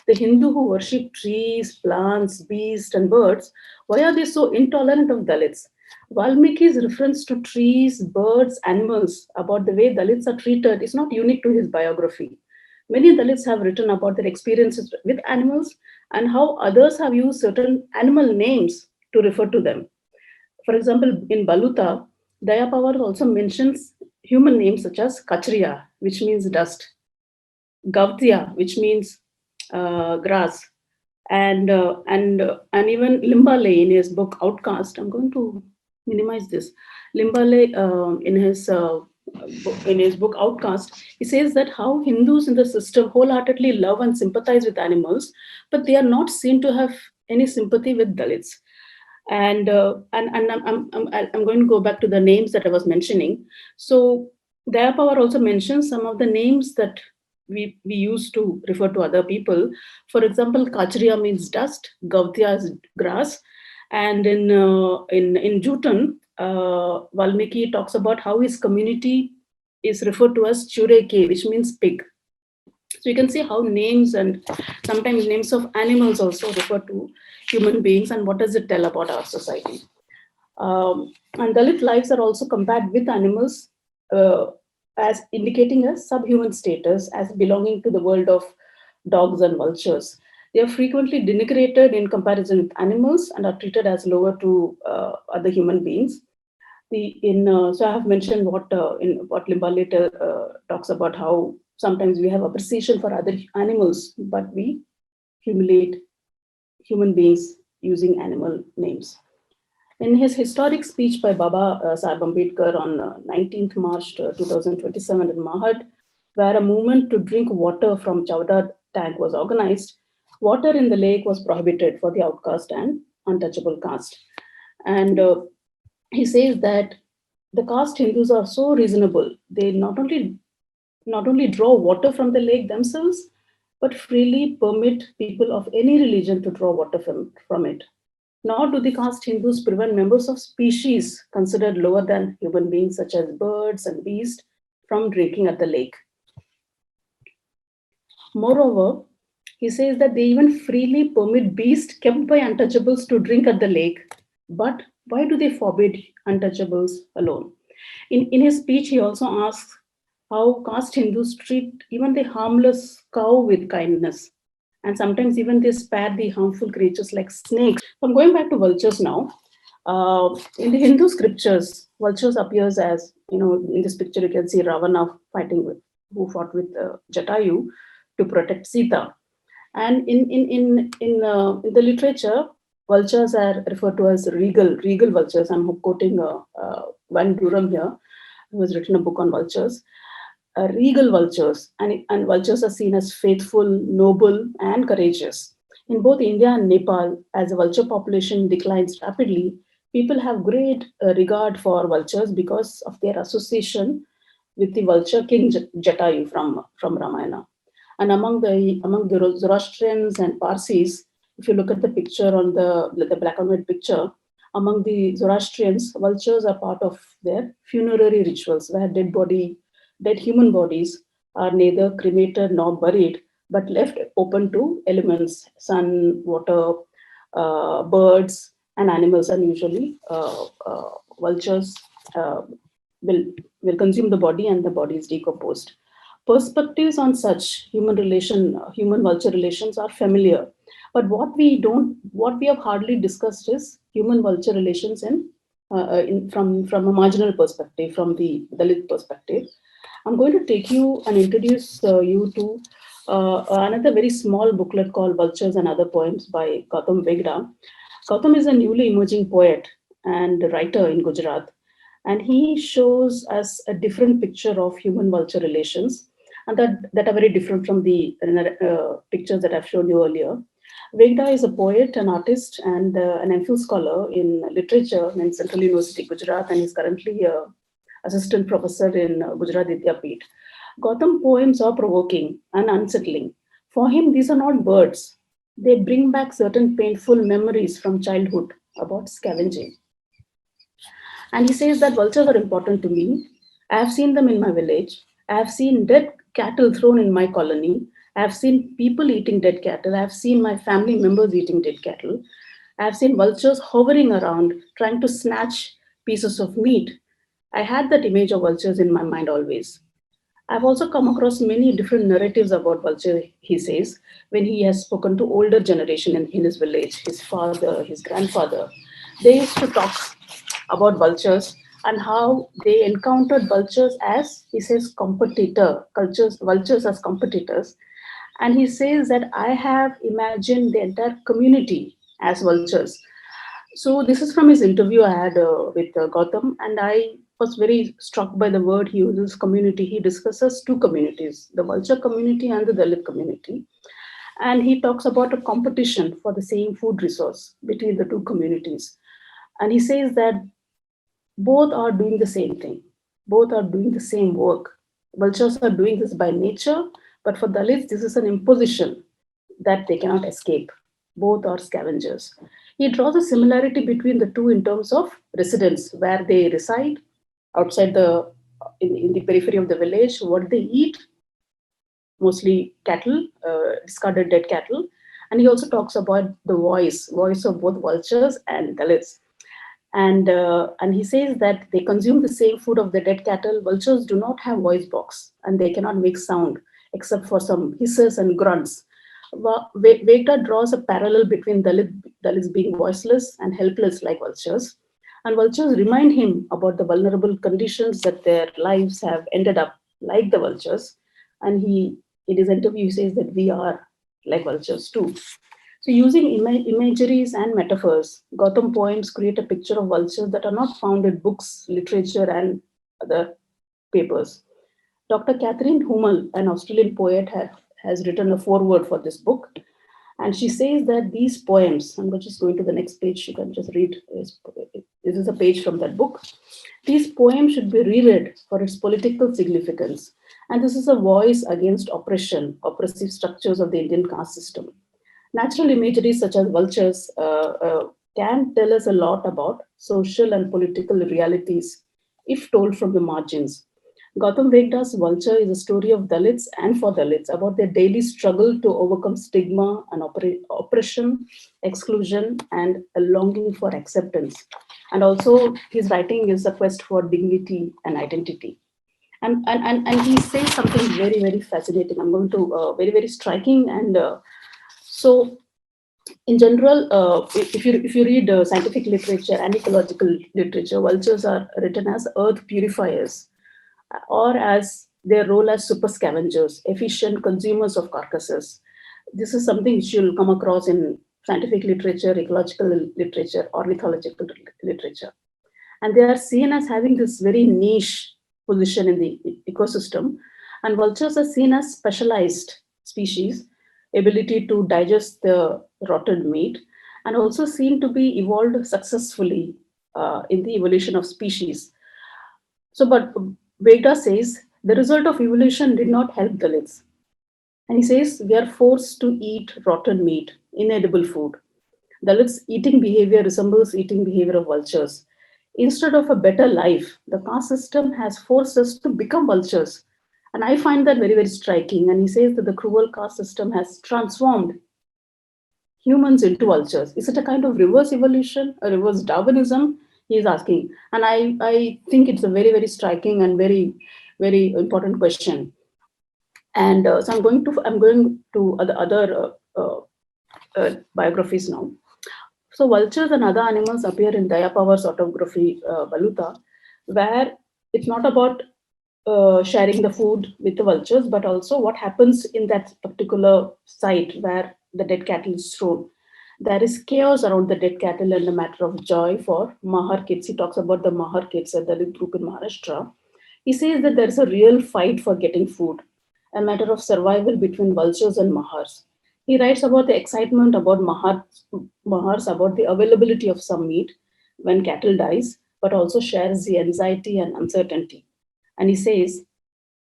The Hindu who worship trees, plants, beasts, and birds, why are they so intolerant of Dalits? Valmiki's reference to trees, birds, animals about the way Dalits are treated is not unique to his biography. Many Dalits have written about their experiences with animals and how others have used certain animal names to refer to them. For example, in Baluta, Dayapawar also mentions human names such as Kachriya, which means dust, Gavtiya, which means grass, and even Limbale in his book Outcast. I'm going to minimize this. Limbale in his book Outcast, he says that how Hindus in the system wholeheartedly love and sympathize with animals, but they are not seen to have any sympathy with Dalits. And I'm going to go back to the names that I was mentioning. So Dayapawar also mentions some of the names that we used to refer to other people. For example, Kachriya means dust, Gavtiya is grass, and in Jutan, Valmiki talks about how his community is referred to as Chureke, which means pig. So you can see how names and sometimes names of animals also refer to human beings, and what does it tell about our society. And Dalit lives are also compared with animals as indicating a subhuman status as belonging to the world of dogs and vultures. They are frequently denigrated in comparison with animals and are treated as lower to other human beings. So I have mentioned what Limbale talks about, how sometimes we have appreciation for other animals, but we humiliate human beings using animal names. In his historic speech by Baba Saheb Ambedkar on 19th March 2027 in Mahad, where a movement to drink water from Chowda tank was organized, water in the lake was prohibited for the outcast and untouchable caste. And he says that the caste Hindus are so reasonable. They not only draw water from the lake themselves, but freely permit people of any religion to draw water from it. Nor do the caste Hindus prevent members of species considered lower than human beings, such as birds and beasts, from drinking at the lake. Moreover, he says that they even freely permit beasts kept by untouchables to drink at the lake. But why do they forbid untouchables alone? In his speech, he also asks how caste Hindus treat even the harmless cow with kindness. And sometimes even they spare the harmful creatures like snakes. So I'm going back to vultures now. In the Hindu scriptures, vultures appears as, in this picture you can see Ravana who fought with Jatayu to protect Sita. And in the literature, vultures are referred to as regal vultures. I'm quoting Van Doron here, who has written a book on vultures. Regal vultures, and vultures are seen as faithful, noble, and courageous. In both India and Nepal, as the vulture population declines rapidly, people have great regard for vultures because of their association with the vulture king Jatayu from Ramayana. And among the Zoroastrians and Parsis, if you look at the picture on the black and white picture, among the Zoroastrians, vultures are part of their funerary rituals, where dead human bodies are neither cremated nor buried, but left open to elements, sun, water, birds, and animals. And usually vultures will consume the body and the body is decomposed. Perspectives on such human-vulture relations are familiar, but what we have hardly discussed is human-vulture relations from a marginal perspective, from the Dalit perspective. I'm going to take you and introduce you to another very small booklet called Vultures and Other Poems by Gautam Vegda. Gautam is a newly emerging poet and writer in Gujarat, and he shows us a different picture of human-vulture relations, and that are very different from the pictures that I've shown you earlier. Vegda is a poet, an artist, and an MPhil scholar in literature in Central University, Gujarat, and he's currently assistant professor in Gujarat Vidyapeeth. Gautam poems are provoking and unsettling. For him, these are not birds. They bring back certain painful memories from childhood about scavenging. And he says that vultures are important to me. I have seen them in my village. I have seen dead cattle thrown in my colony. I have seen people eating dead cattle. I have seen my family members eating dead cattle. I have seen vultures hovering around, trying to snatch pieces of meat. I had that image of vultures in my mind always. I've also come across many different narratives about vulture, he says, when he has spoken to older generation in his village, his father, his grandfather. They used to talk about vultures and how they encountered vultures as, he says, vultures as competitors. And he says that I have imagined the entire community as vultures. So this is from his interview I had with Gautam, and I was very struck by the word he uses, community. He discusses two communities, the vulture community and the Dalit community. And he talks about a competition for the same food resource between the two communities. And he says that both are doing the same thing. Both are doing the same work. Vultures are doing this by nature, but for Dalits, this is an imposition that they cannot escape. Both are scavengers. He draws a similarity between the two in terms of residence, where they reside outside in the periphery of the village, what they eat, mostly cattle, discarded dead cattle. And he also talks about the voice of both vultures and Dalits. And he says that they consume the same food of the dead cattle. Vultures do not have voice box and they cannot make sound except for some hisses and grunts. Vegta draws a parallel between Dalits being voiceless and helpless like vultures. And vultures remind him about the vulnerable conditions that their lives have ended up like the vultures. And in his interview, he says that we are like vultures too. So using imageries and metaphors, Gautam poems create a picture of vultures that are not found in books, literature, and other papers. Dr. Catherine Hummel, an Australian poet, has written a foreword for this book. And she says that these poems, I'm just going to the next page, you can just read, this is a page from that book. These poems should be reread for its political significance. And this is a voice against oppression, oppressive structures of the Indian caste system. Natural imagery such as vultures can tell us a lot about social and political realities if told from the margins. Gautam Vegda's Vulture is a story of Dalits and for Dalits about their daily struggle to overcome stigma and oppression, exclusion, and a longing for acceptance. And also his writing is a quest for dignity and identity. And he says something very, very fascinating. I'm going to, very, very striking. And so in general, if you read scientific literature and ecological literature, vultures are written as earth purifiers, or as their role as super scavengers, efficient consumers of carcasses. This is something which you'll come across in scientific literature, ecological literature, ornithological literature. And they are seen as having this very niche position in the ecosystem. And vultures are seen as specialized species, ability to digest the rotted meat, and also seen to be evolved successfully in the evolution of species. So, but Vegta says the result of evolution did not help Dalits. And he says we are forced to eat rotten meat, inedible food. Dalits' eating behavior resembles eating behavior of vultures. Instead of a better life, the caste system has forced us to become vultures. And I find that very, very striking. And he says that the cruel caste system has transformed humans into vultures. Is it a kind of reverse evolution, a reverse Darwinism? He's asking. And I think it's a very, very striking and very, very important question. And so I'm going to other biographies now. So vultures and other animals appear in Dayapawar's autobiography, Baluta, where it's not about sharing the food with the vultures, but also what happens in that particular site where the dead cattle is thrown. There is chaos around the dead cattle and a matter of joy for Mahar kids. He talks about the Mahar kids, a Dalit group in Maharashtra. He says that there is a real fight for getting food, a matter of survival between vultures and Mahars. He writes about the excitement about Mahars, about the availability of some meat when cattle dies, but also shares the anxiety and uncertainty. And he says,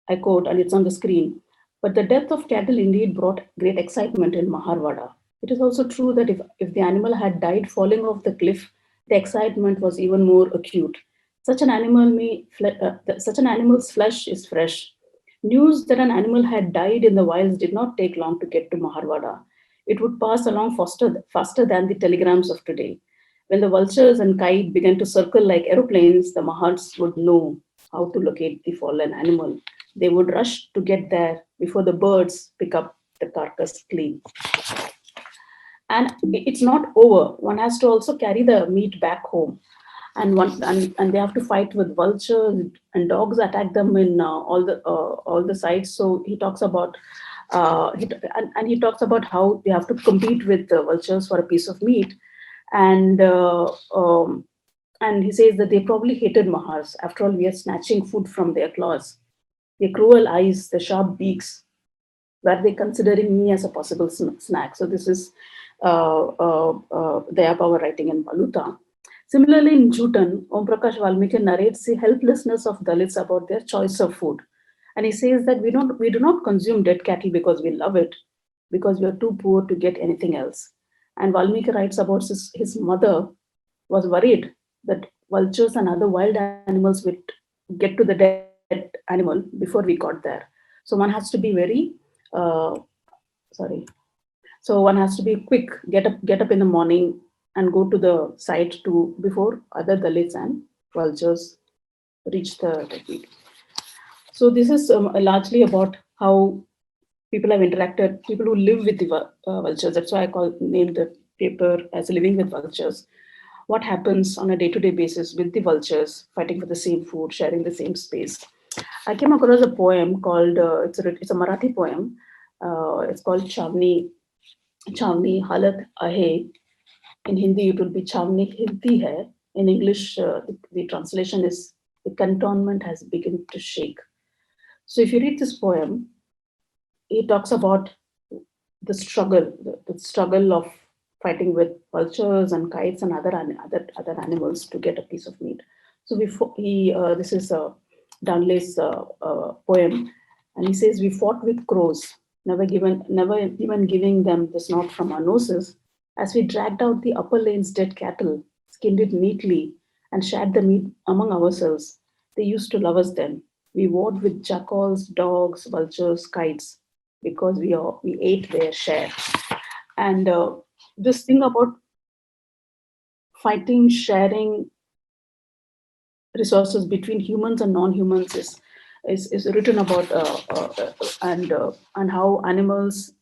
I quote, and it's on the screen, but the death of cattle indeed brought great excitement in Maharwada. It is also true that if the animal had died falling off the cliff, the excitement was even more acute. Such an such an animal's flesh is fresh. News that an animal had died in the wilds did not take long to get to Maharwada. It would pass along faster than the telegrams of today. When the vultures and kite began to circle like aeroplanes, the Mahars would know how to locate the fallen animal. They would rush to get there before the birds pick up the carcass clean. And it's not over. One has to also carry the meat back home. And they have to fight with vultures, and dogs attack them in all the sides. So he talks about he talks about how they have to compete with the vultures for a piece of meat, and he says that they probably hated Mahars. After all, we are snatching food from their claws. Their cruel eyes, the sharp beaks, were they considering me as a possible snack? So this is Dayapawa writing in Baluta. Similarly, in Jutan, Om Prakash Valmiki narrates the helplessness of Dalits about their choice of food. And he says that we do not consume dead cattle because we love it, because we are too poor to get anything else. And Valmiki writes about his mother was worried that vultures and other wild animals would get to the dead animal before we got there. So one has to be very, So one has to be quick, get up in the morning and go to the site before other Dalits and vultures reach the technique. So this is largely about how people have interacted, people who live with the vultures. That's why I named the paper as Living with Vultures. What happens on a day-to-day basis with the vultures, fighting for the same food, sharing the same space. I came across a poem called, it's a Marathi poem. It's called Chavni Halat Ahe. In Hindi, it will be Chavni Hilti Hai. In English, the translation is the cantonment has begun to shake. So if you read this poem, it talks about the struggle of fighting with vultures and kites and other animals to get a piece of meat. So this is Danley's poem, and he says, "We fought with crows, never even giving them the snot from our noses. As we dragged out the upper lane's dead cattle, skinned it neatly, and shared the meat among ourselves. They used to love us then. We warred with jackals, dogs, vultures, kites, because we ate their share." And this thing about fighting, sharing resources between humans and non-humans is written about, and how animals,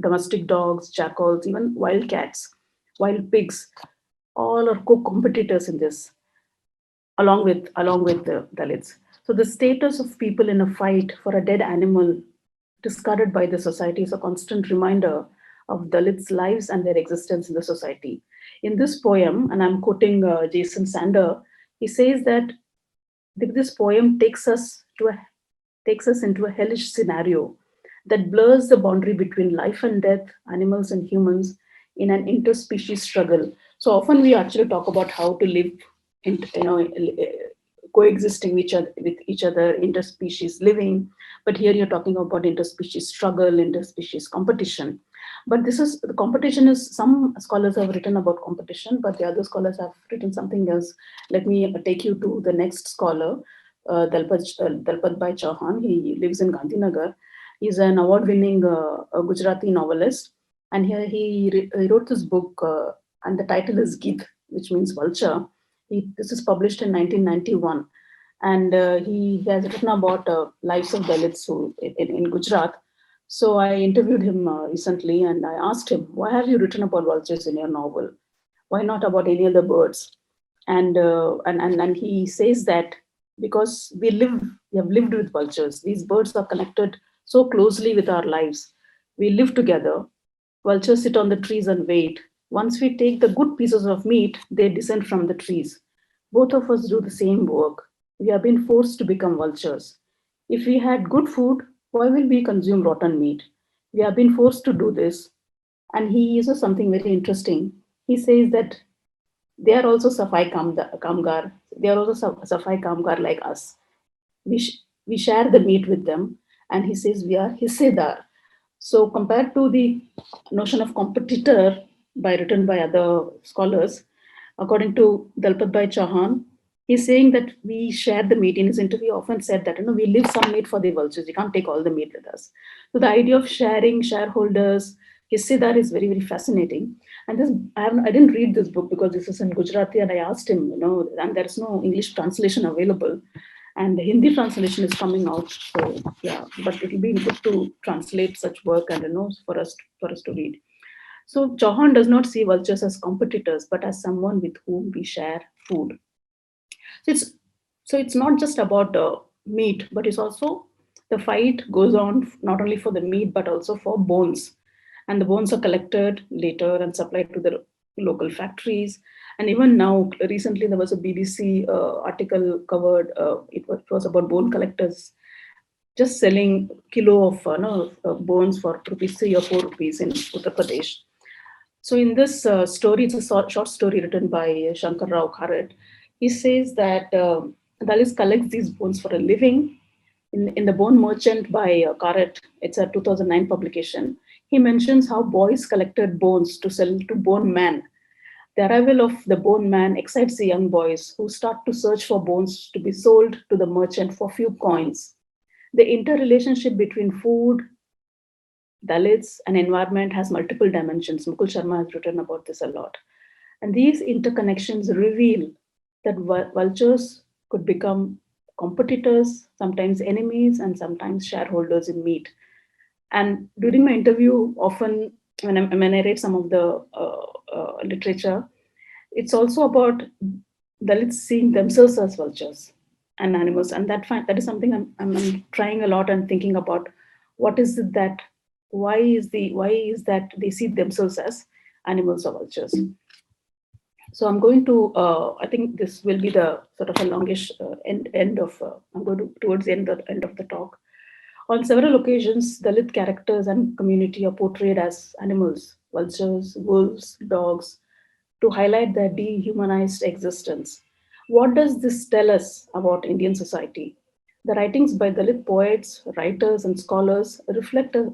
domestic dogs, jackals, even wild cats, wild pigs, all are co-competitors in this, along with the Dalits. So the status of people in a fight for a dead animal discarded by the society is a constant reminder of Dalits' lives and their existence in the society. In this poem, and I'm quoting Jason Sander, he says that this poem takes us into a hellish scenario that blurs the boundary between life and death, animals and humans, in an interspecies struggle. So often we actually talk about how to live in, coexisting with each other, interspecies living. But here you're talking about interspecies struggle, interspecies competition. But the competition is, some scholars have written about competition, but the other scholars have written something else. Let me take you to the next scholar, Dalpat Bhai Chauhan. He lives in Gandhinagar. He's an award-winning Gujarati novelist. And here he wrote this book, and the title is Gith, which means vulture. This is published in 1991. And he has written about lives of Dalits in Gujarat. So I interviewed him recently, and I asked him, why have you written about vultures in your novel? Why not about any other birds? And he says that because we have lived with vultures. These birds are connected so closely with our lives. We live together. Vultures sit on the trees and wait. Once we take the good pieces of meat, they descend from the trees. Both of us do the same work. We have been forced to become vultures. If we had good food, why will we consume rotten meat? We have been forced to do this. And he uses something very interesting. He says that they are also Safai Kamgar. They are also Safai Kamgar like us. We share the meat with them. And he says we are Hissedar. So compared to the notion of competitor written by other scholars, according to Dalpat Bhai Chauhan, He's saying that we share the meat. In his interview, often said that, we leave some meat for the vultures. We can't take all the meat with us. So the idea of sharing, shareholders, Hissedar is very, very fascinating. And this, I didn't read this book because this is in Gujarati, and I asked him, and there's no English translation available. And the Hindi translation is coming out. So yeah, but it will be good to translate such work and for us to read. So Chauhan does not see vultures as competitors, but as someone with whom we share food. So it's not just about meat, but it's also the fight goes on not only for the meat but also for bones, and the bones are collected later and supplied to the local factories. And even now, recently there was a BBC article covered. It was about bone collectors just selling kilo of bones for rupees 3 or 4 rupees in Uttar Pradesh. So in this story, it's a short story written by Shankar Rao Kharat. He says that Dalit collects these bones for a living. In The Bone Merchant by Kharat, it's a 2009 publication, he mentions how boys collected bones to sell to bone man. The arrival of the bone man excites the young boys who start to search for bones to be sold to the merchant for few coins. The interrelationship between food, Dalits, and environment has multiple dimensions. Mukul Sharma has written about this a lot. And these interconnections reveal that vultures could become competitors, sometimes enemies, and sometimes shareholders in meat. And during my interview, often when I read some of the literature, it's also about Dalits seeing themselves as vultures and animals. And that is something I'm trying a lot and thinking about. What is it that, why is that they see themselves as animals or vultures? So I'm going to, I think this will be the sort of a longish end of, I'm going to towards the end of the talk. On several occasions, Dalit characters and community are portrayed as animals, vultures, wolves, dogs, to highlight their dehumanized existence. What does this tell us about Indian society? The writings by Dalit poets, writers, and scholars reflect a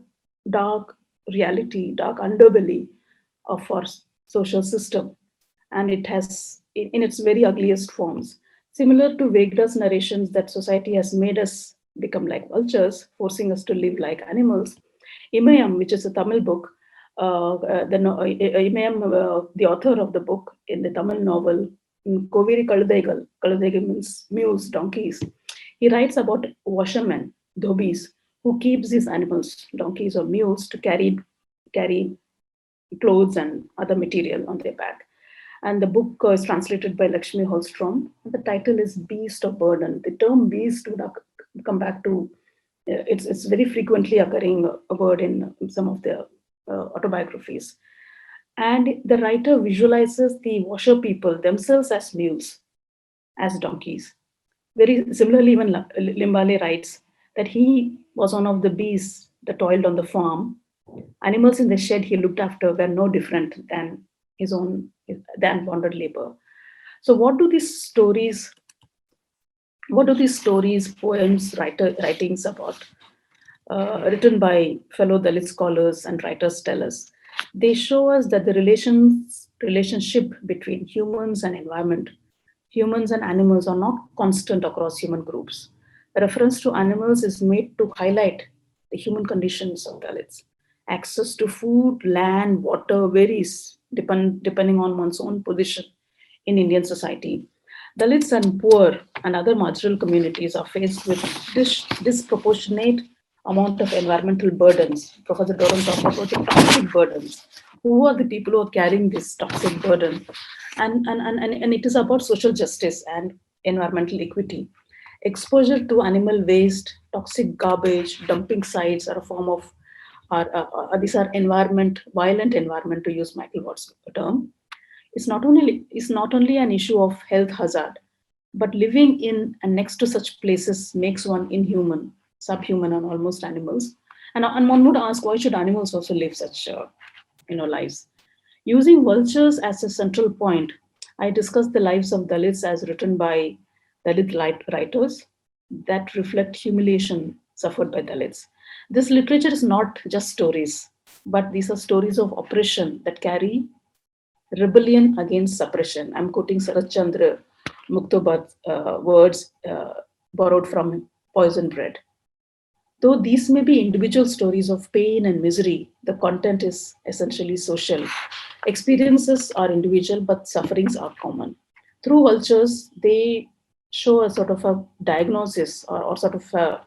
dark reality, dark underbelly of our social system, and it has, in its very ugliest forms, similar to Vegda's narrations that society has made us become like vultures, forcing us to live like animals. Imayam, which is a Tamil book, Imayam, the author of the book in the Tamil novel, Koviri Kaludaigal means mules, donkeys. He writes about washermen, dhobis, who keeps these animals, donkeys or mules, to carry clothes and other material on their back. And the book is translated by Lakshmi Holstrom. The title is Beast of Burden. The term beast would come back to, it's very frequently occurring a word in some of the autobiographies. And the writer visualizes the washer people themselves as mules, as donkeys. Very similarly, even Limbale writes that he was one of the beasts that toiled on the farm. Animals in the shed he looked after were no different than bonded labor. So what do these stories, poems, writings about, written by fellow Dalit scholars and writers tell us? They show us that the relationship between humans and environment, humans and animals, are not constant across human groups. The reference to animals is made to highlight the human conditions of Dalits. Access to food, land, water varies depending on one's own position in Indian society. Dalits and poor and other marginal communities are faced with disproportionate amount of environmental burdens. Professor Doron talked about the toxic burdens. Who are the people who are carrying this toxic burden? And it is about social justice and environmental equity. Exposure to animal waste, toxic garbage, dumping sites are a form of, these are violent environment, to use Michael Watt's term. It's not only an issue of health hazard, but living in and next to such places makes one inhuman, subhuman, and almost animals. And one would ask, why should animals also live such lives? Using vultures as a central point, I discussed the lives of Dalits as written by Dalit writers that reflect humiliation suffered by Dalits. This literature is not just stories, but these are stories of oppression that carry rebellion against suppression. I'm quoting Sarat Chandra, Muktobat words borrowed from poison bread. Though these may be individual stories of pain and misery, the content is essentially social. Experiences are individual, but sufferings are common. Through vultures, they show a sort of a diagnosis or sort of a,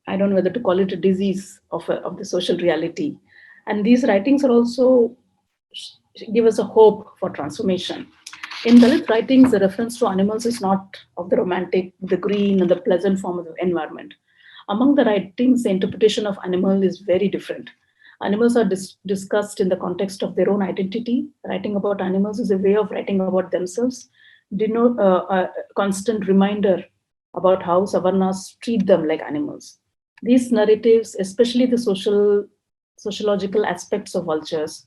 I don't know whether to call it a disease of the social reality. And these writings are also give us a hope for transformation. In Dalit writings, the reference to animals is not of the romantic, the green, and the pleasant form of the environment. Among the writings, the interpretation of animal is very different. Animals are discussed in the context of their own identity. Writing about animals is a way of writing about themselves, denote a constant reminder about how Savarnas treat them like animals. These narratives, especially the sociological aspects of vultures,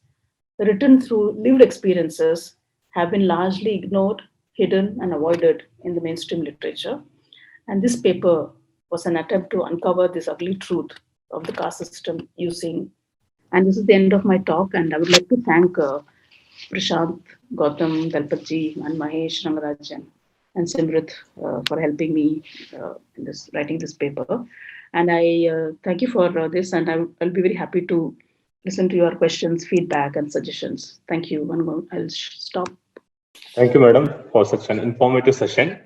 written through lived experiences, have been largely ignored, hidden, and avoided in the mainstream literature. And this paper was an attempt to uncover this ugly truth of the caste system using. And this is the end of my talk, and I would like to thank Prashant, Gautam, Dalpatji, and Mahesh, Rangarajan, and Simrit for helping me in writing this paper. And I thank you for this, and I'll be very happy to listen to your questions, feedback, and suggestions. Thank you. I'll stop.
Thank you, madam, for such an informative session.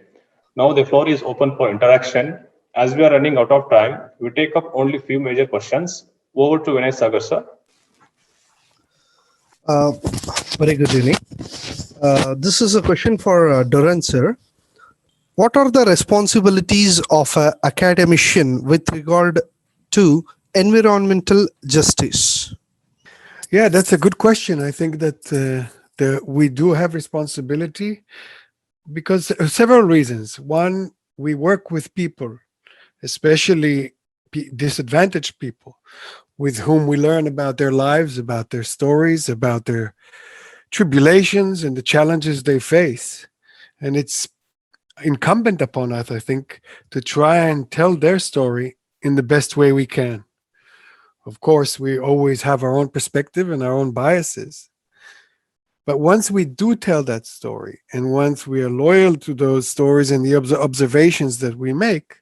Now the floor is open for interaction. As we are running out of time, we take up only few major questions. Over to Vinay Sagar, sir.
Very good evening. This is a question for Doron, sir. What are the responsibilities of an academician with regard to environmental justice?
Yeah, that's a good question. I think that we do have responsibility because several reasons. One, we work with people, especially disadvantaged people, with whom we learn about their lives, about their stories, about their tribulations and the challenges they face. And it's incumbent upon us, I think, to try and tell their story in the best way we can. Of course, we always have our own perspective and our own biases. But once we do tell that story, and once we are loyal to those stories and the observations that we make,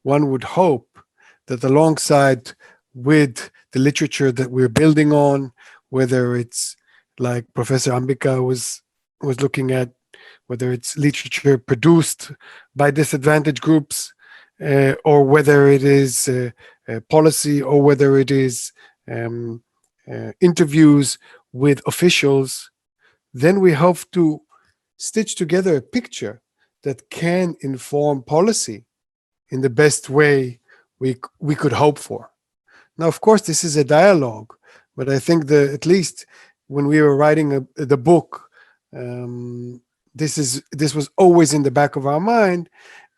one would hope that alongside with the literature that we're building on, whether it's like Professor Ambika was looking at, whether it's literature produced by disadvantaged groups, or whether it is policy, or whether it is interviews with officials, then we hope to stitch together a picture that can inform policy in the best way we could hope for. Now, of course, this is a dialogue, but I think that at least when we were writing the book, this was always in the back of our mind,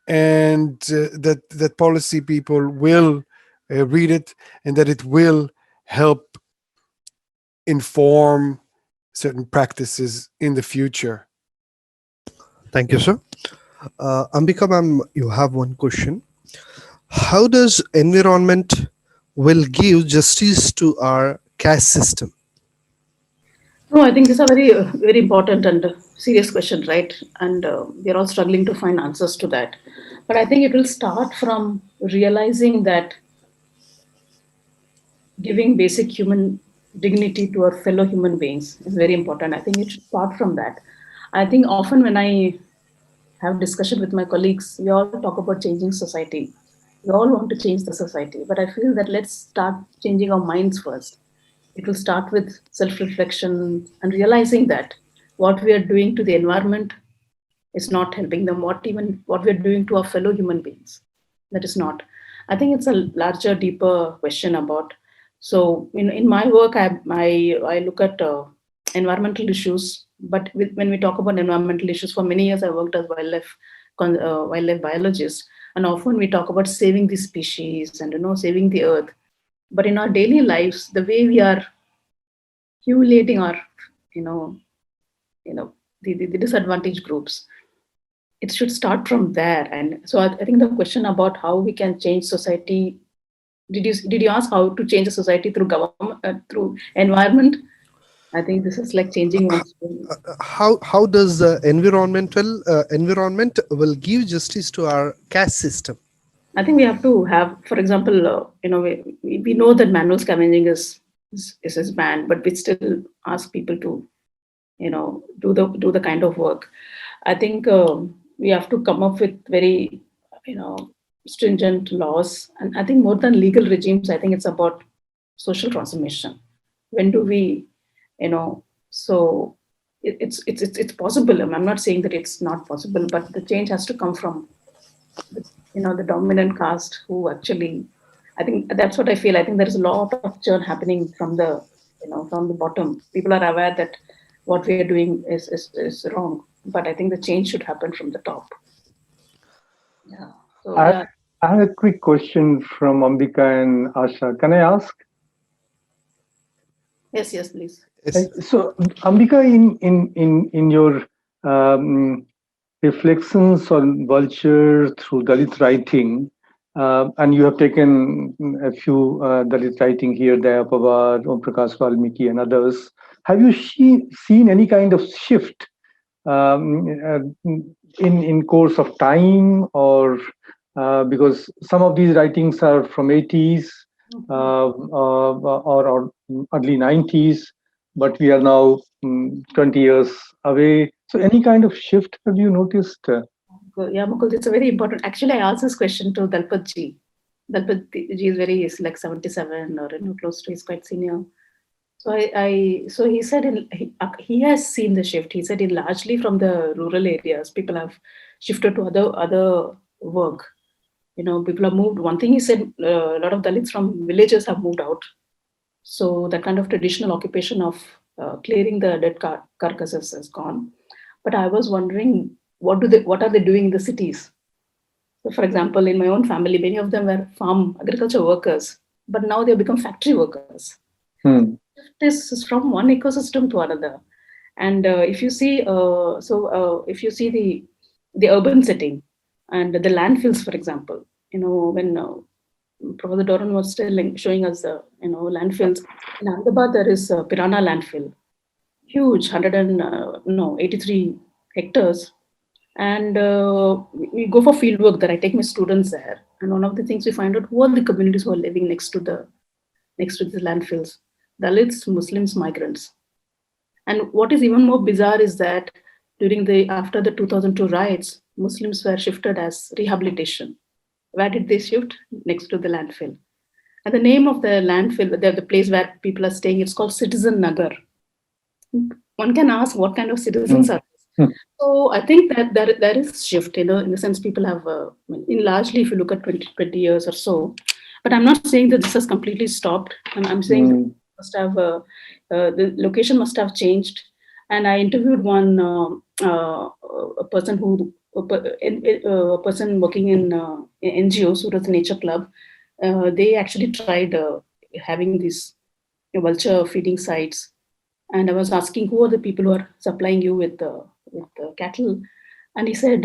and that policy people will read it, and that it will help inform certain practices in the future.
Thank you, sir. Ambika ma'am, you have one question. How does environment will give justice to our caste system?
No, I think these are very important and serious questions, right? And we're all struggling to find answers to that. But I think it will start from realizing that giving basic human dignity to our fellow human beings is very important. I think it should start from that. I think often when I have discussion with my colleagues, we all talk about changing society. We all want to change the society, but I feel that let's start changing our minds first. It will start with self-reflection and realizing that what we are doing to the environment is not helping them, what we are doing to our fellow human beings, that is not. I think it's a larger, deeper question about. So in my work, I look at environmental issues, but when we talk about environmental issues, for many years I worked as wildlife biologist, and often we talk about saving the species and saving the earth. But in our daily lives, the way we are humiliating our the disadvantaged groups, it should start from there. And so I think the question about how we can change society, did you ask how to change the society through government, through environment? I think this is like changing one's.
How does the environment will give justice to our caste system?
I think we have to have, for example, we know that manual scavenging is banned, but we still ask people to, do the kind of work. I think we have to come up with very, stringent laws, and I think more than legal regimes, I think it's about social transformation. When do we, so it's possible. I'm not saying that it's not possible, but the change has to come from the dominant caste who actually, I think that's what I feel. I think there is a lot of churn happening from the bottom. People are aware that what we are doing is wrong, but I think the change should happen from the top. Yeah. So,
I have a quick question from Ambika and Assa. Can I ask?
Yes, please.
Yes.
So, Ambika, in your reflections on vulture through Dalit writing, and you have taken a few Dalit writing here, Dayapavad, Om Prakash Valmiki, and others. Have you seen any kind of shift in course of time, or because some of these writings are from 80s or early 90s, but we are now 20 years away. So any kind of shift have you noticed?
Yeah, Mukul, it's a very important. Actually, I asked this question to Dalpat ji. Dalpat ji is like 77 or close to, he's quite senior. So so he said he has seen the shift. He said largely from the rural areas, people have shifted to other work. People have moved. One thing he said, a lot of Dalits from villages have moved out. So that kind of traditional occupation of clearing the dead carcasses is gone. But I was wondering, what are they doing in the cities? So, for example, in my own family, many of them were farm agriculture workers, but now they have become factory workers. This is from one ecosystem to another. And if you see, if you see the urban setting and the landfills, for example, when Professor Doron was still showing us the landfills in Ahmedabad, there is a Piranha landfill, huge, 83 hectares. And we go for field work there. I take my students there, and one of the things we find out, who are the communities who are living next to the landfills? Dalits, Muslims, migrants. And what is even more bizarre is that after the 2002 riots, Muslims were shifted as rehabilitation. Where did they shift? Next to the landfill. And the name of the landfill, the place where people are staying, it's called Citizen Nagar. One can ask, what kind of citizens are this? So I think that there is shift, in the sense people have, largely if you look at 20 years or so, but I'm not saying that this has completely stopped. I'm saying must have the location must have changed. And I interviewed one a person working in NGO, Surat Nature Club. They actually tried having these vulture feeding sites, and I was asking, who are the people who are supplying you with cattle? And he said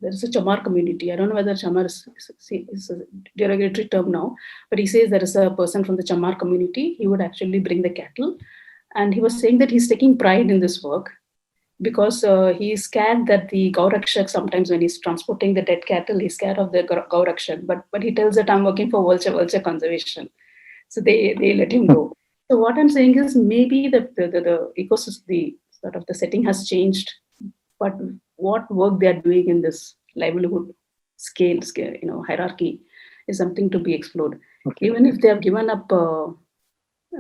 there is a Chamar community. I don't know whether Chamar is a derogatory term now, but he says there is a person from the Chamar community. He would actually bring the cattle, and he was saying that he's taking pride in this work because he's scared that the Gaurakshak, sometimes when he's transporting the dead cattle, he's scared of the Gaurakshak. But he tells that I'm working for vulture conservation, so they let him go. So what I'm saying is maybe the ecosystem, the setting has changed, but what work they are doing in this livelihood scale, hierarchy is something to be explored. Okay. Even if they have given up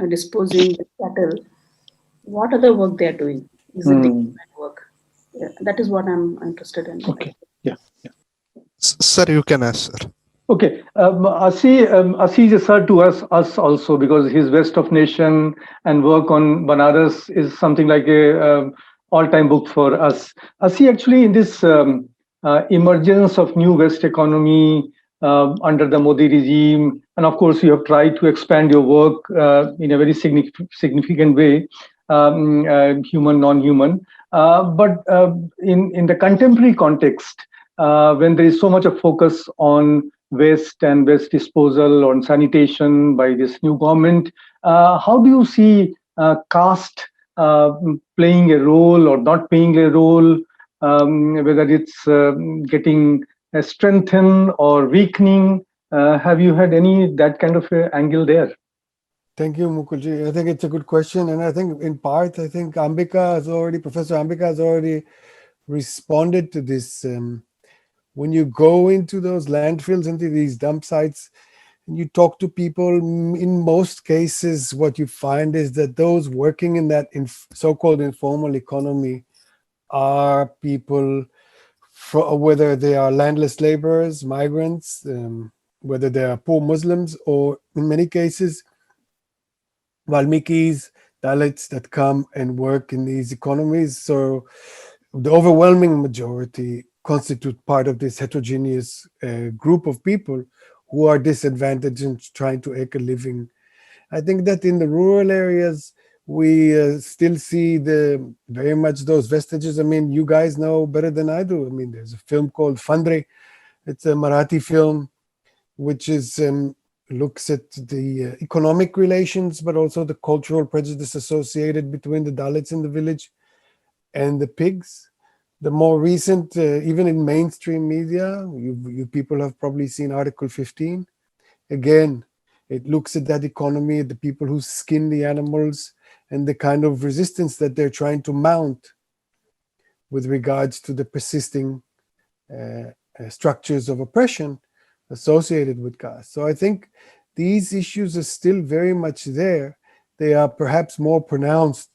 disposing the cattle, what other work they are doing? Is it different work? Yeah, that is what I'm interested in.
Okay. Yeah.
Sir, you can ask, sir.
Okay, Asi is a sir to us also, because his West of Nation and work on Banaras is something like a all-time book for us. Asi, actually, in this emergence of new West economy under the Modi regime, and of course you have tried to expand your work in a very significant way, human, non-human, but in the contemporary context, when there is so much of focus on waste and waste disposal, on sanitation by this new government, How do you see caste playing a role or not playing a role, whether it's getting strengthened or weakening? Have you had any that kind of angle there?
Thank you, Mukulji. I think it's a good question. And I think in part, I think Professor Ambika has already responded to this. When you go into those landfills, into these dump sites, and you talk to people, in most cases, what you find is that those working in that so-called informal economy are people, whether they are landless laborers, migrants, whether they are poor Muslims, or in many cases, Valmikis, Dalits that come and work in these economies. So the overwhelming majority constitute part of this heterogeneous group of people who are disadvantaged and trying to make a living. I think that in the rural areas, we still see very much those vestiges. I mean, you guys know better than I do. I mean, there's a film called Fandre. It's a Marathi film, which looks at the economic relations, but also the cultural prejudice associated between the Dalits in the village and the pigs. The more recent, even in mainstream media, you people have probably seen Article 15. Again, it looks at that economy, the people who skin the animals, and the kind of resistance that they're trying to mount with regards to the persisting structures of oppression associated with caste. So I think these issues are still very much there. They are perhaps more pronounced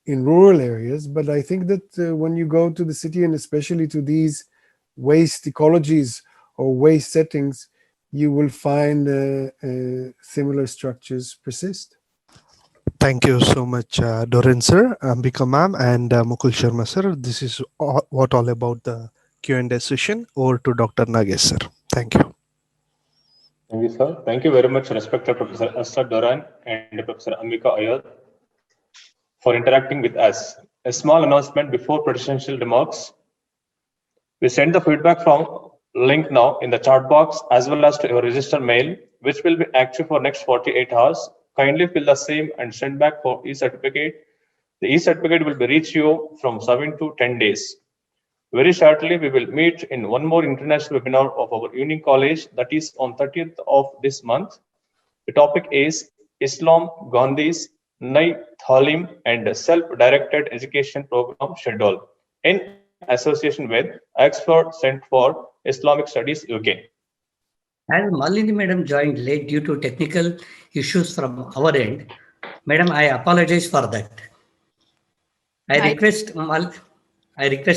in rural areas, but I think that when you go to the city, and especially to these waste ecologies or waste settings, you will find similar structures persist.
Thank you so much, Doron sir, Ambika ma'am, and Mukul Sharma sir. This is all about the Q&A session. Over to Dr. Nagesh sir. Thank you.
Thank you, sir. Thank you very much, respected Professor Assa, Doron, and Professor Ambika Ayad, for interacting with us. A small announcement before presidential remarks. We send the feedback from link now in the chat box as well as to your register mail, which will be active for next 48 hours. Kindly fill the same and send back for e-certificate. The e-certificate will be reach you from 7 to 10 days. Very shortly, we will meet in one more international webinar of our evening college, that is on 30th of this month. The topic is Islam, Gandhi's Nai Thalim and Self-Directed Education Program Schedule in association with Oxford Centre for Islamic Studies, UK.
As Malini madam joined late due to technical issues from our end, madam, I apologize for that. I request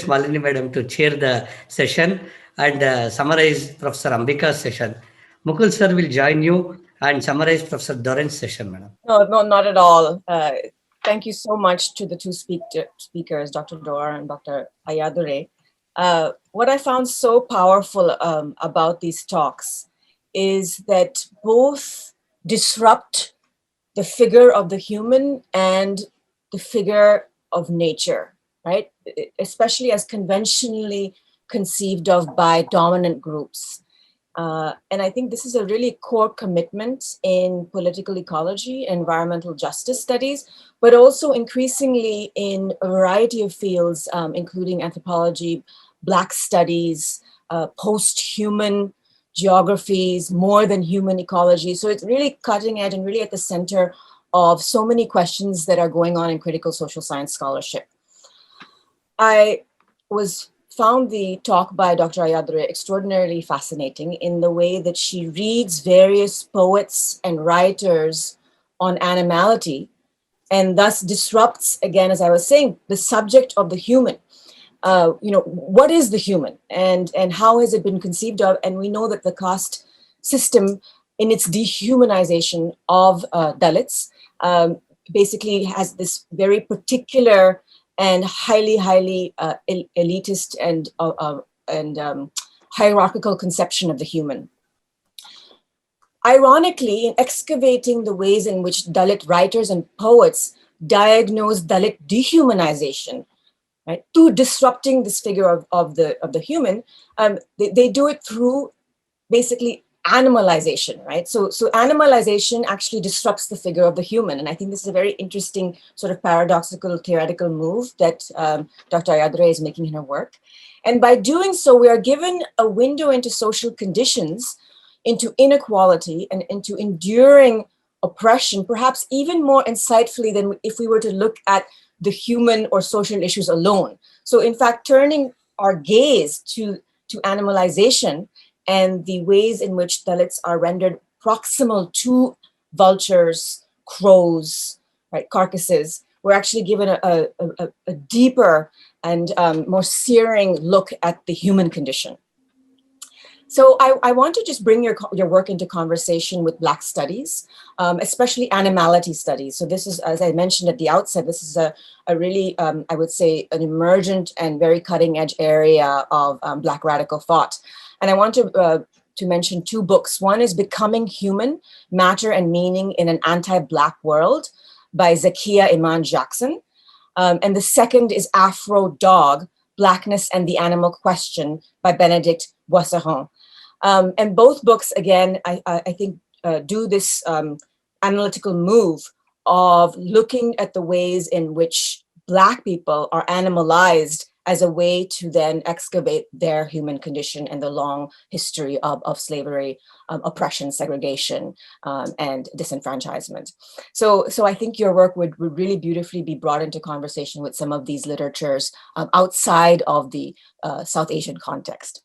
Malini madam to chair the session and summarize Professor Ambika's session. Mukul sir will join you and summarize Professor Doron's session, madam.
No, not at all. Thank you so much to the two speakers, Dr. Doron and Dr. Aiyadurai. What I found so powerful about these talks is that both disrupt the figure of the human and the figure of nature, right? Especially as conventionally conceived of by dominant groups. And I think this is a really core commitment in political ecology, environmental justice studies, but also increasingly in a variety of fields, including anthropology, Black studies, post-human geographies, more than human ecology. So it's really cutting edge and really at the center of so many questions that are going on in critical social science scholarship. I found the talk by Dr. Aiyadurai extraordinarily fascinating in the way that she reads various poets and writers on animality and thus disrupts, again, as I was saying, the subject of the human. What is the human and how has it been conceived of? And we know that the caste system in its dehumanization of Dalits basically has this very particular and highly elitist and hierarchical conception of the human. Ironically, in excavating the ways in which Dalit writers and poets diagnose Dalit dehumanization, right, to disrupting this figure of the human, they do it through basically animalization, right? So animalization actually disrupts the figure of the human. And I think this is a very interesting sort of paradoxical theoretical move that Dr. Aiyadurai is making in her work. And by doing so, we are given a window into social conditions, into inequality, and into enduring oppression, perhaps even more insightfully than if we were to look at the human or social issues alone. So in fact, turning our gaze to animalization and the ways in which Dalits are rendered proximal to vultures, crows, right, carcasses, we're actually given a deeper and more searing look at the human condition. So I want to just bring your work into conversation with Black studies, especially animality studies. So this is, as I mentioned at the outset, this is a really, I would say, an emergent and very cutting edge area of Black radical thought. And I want to mention two books. One is Becoming Human, Matter and Meaning in an Anti-Black World by Zakiya Iman Jackson. And the second is Afro Dog, Blackness and the Animal Question by Benedict Boisseron. And both books, again, I think do this analytical move of looking at the ways in which Black people are animalized as a way to then excavate their human condition and the long history of slavery, oppression, segregation, and disenfranchisement. So I think your work would really beautifully be brought into conversation with some of these literatures outside of the South Asian context.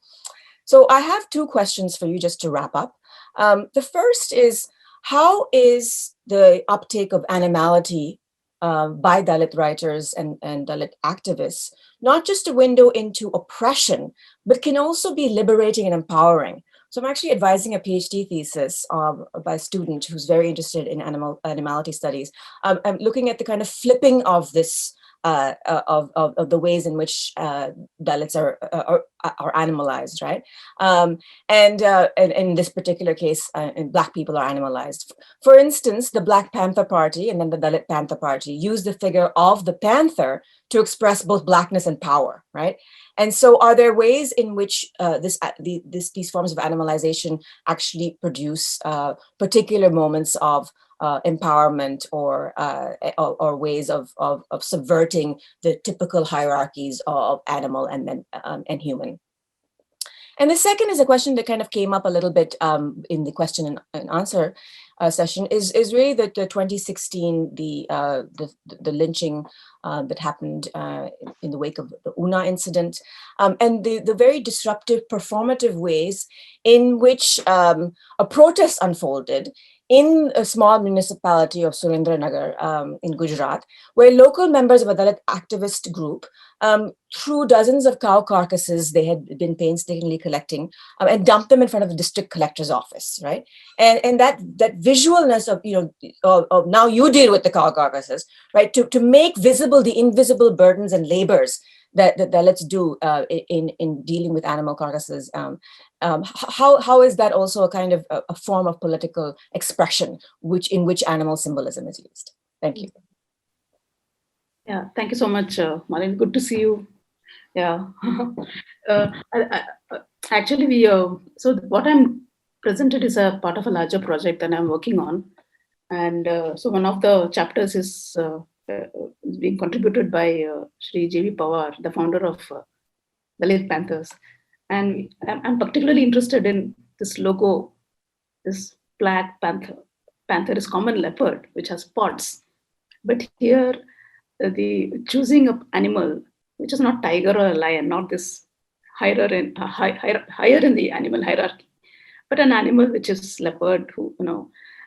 So I have two questions for you just to wrap up. The first is, how is the uptake of animality by Dalit writers and Dalit activists not just a window into oppression, but can also be liberating and empowering? So I'm actually advising a PhD thesis by a student who's very interested in animality studies. I'm looking at the kind of flipping of this, of the ways in which Dalits are animalized, right? And in this particular case, Black people are animalized. For instance, the Black Panther Party and then the Dalit Panther Party use the figure of the panther to express both Blackness and power, right? And so are there ways in which these forms of animalization actually produce particular moments of empowerment or ways of subverting the typical hierarchies of animal and human? And the second is a question that kind of came up a little bit in the question and answer session is really the 2016, the lynching that happened in the wake of the Una incident, and the very disruptive performative ways in which a protest unfolded in a small municipality of Surendranagar in Gujarat, where local members of a Dalit activist group threw dozens of cow carcasses they had been painstakingly collecting and dumped them in front of the district collector's office, right? And that visualness of, of now you deal with the cow carcasses, right? To make visible the invisible burdens and labors that Dalits do in dealing with animal carcasses. How is that also a kind of a form of political expression in which animal symbolism is used? Thank you.
Yeah, thank you so much, Malini. Good to see you. Yeah. Actually, so what I'm presented is a part of a larger project that I'm working on. And so one of the chapters is being contributed by Shri J.V. Pawar, the founder of Dalit Panthers. And I'm particularly interested in this logo, this black panther. Panther is common leopard, which has spots. But here, the choosing of animal, which is not tiger or a lion, not this higher in the animal hierarchy, but an animal which is leopard,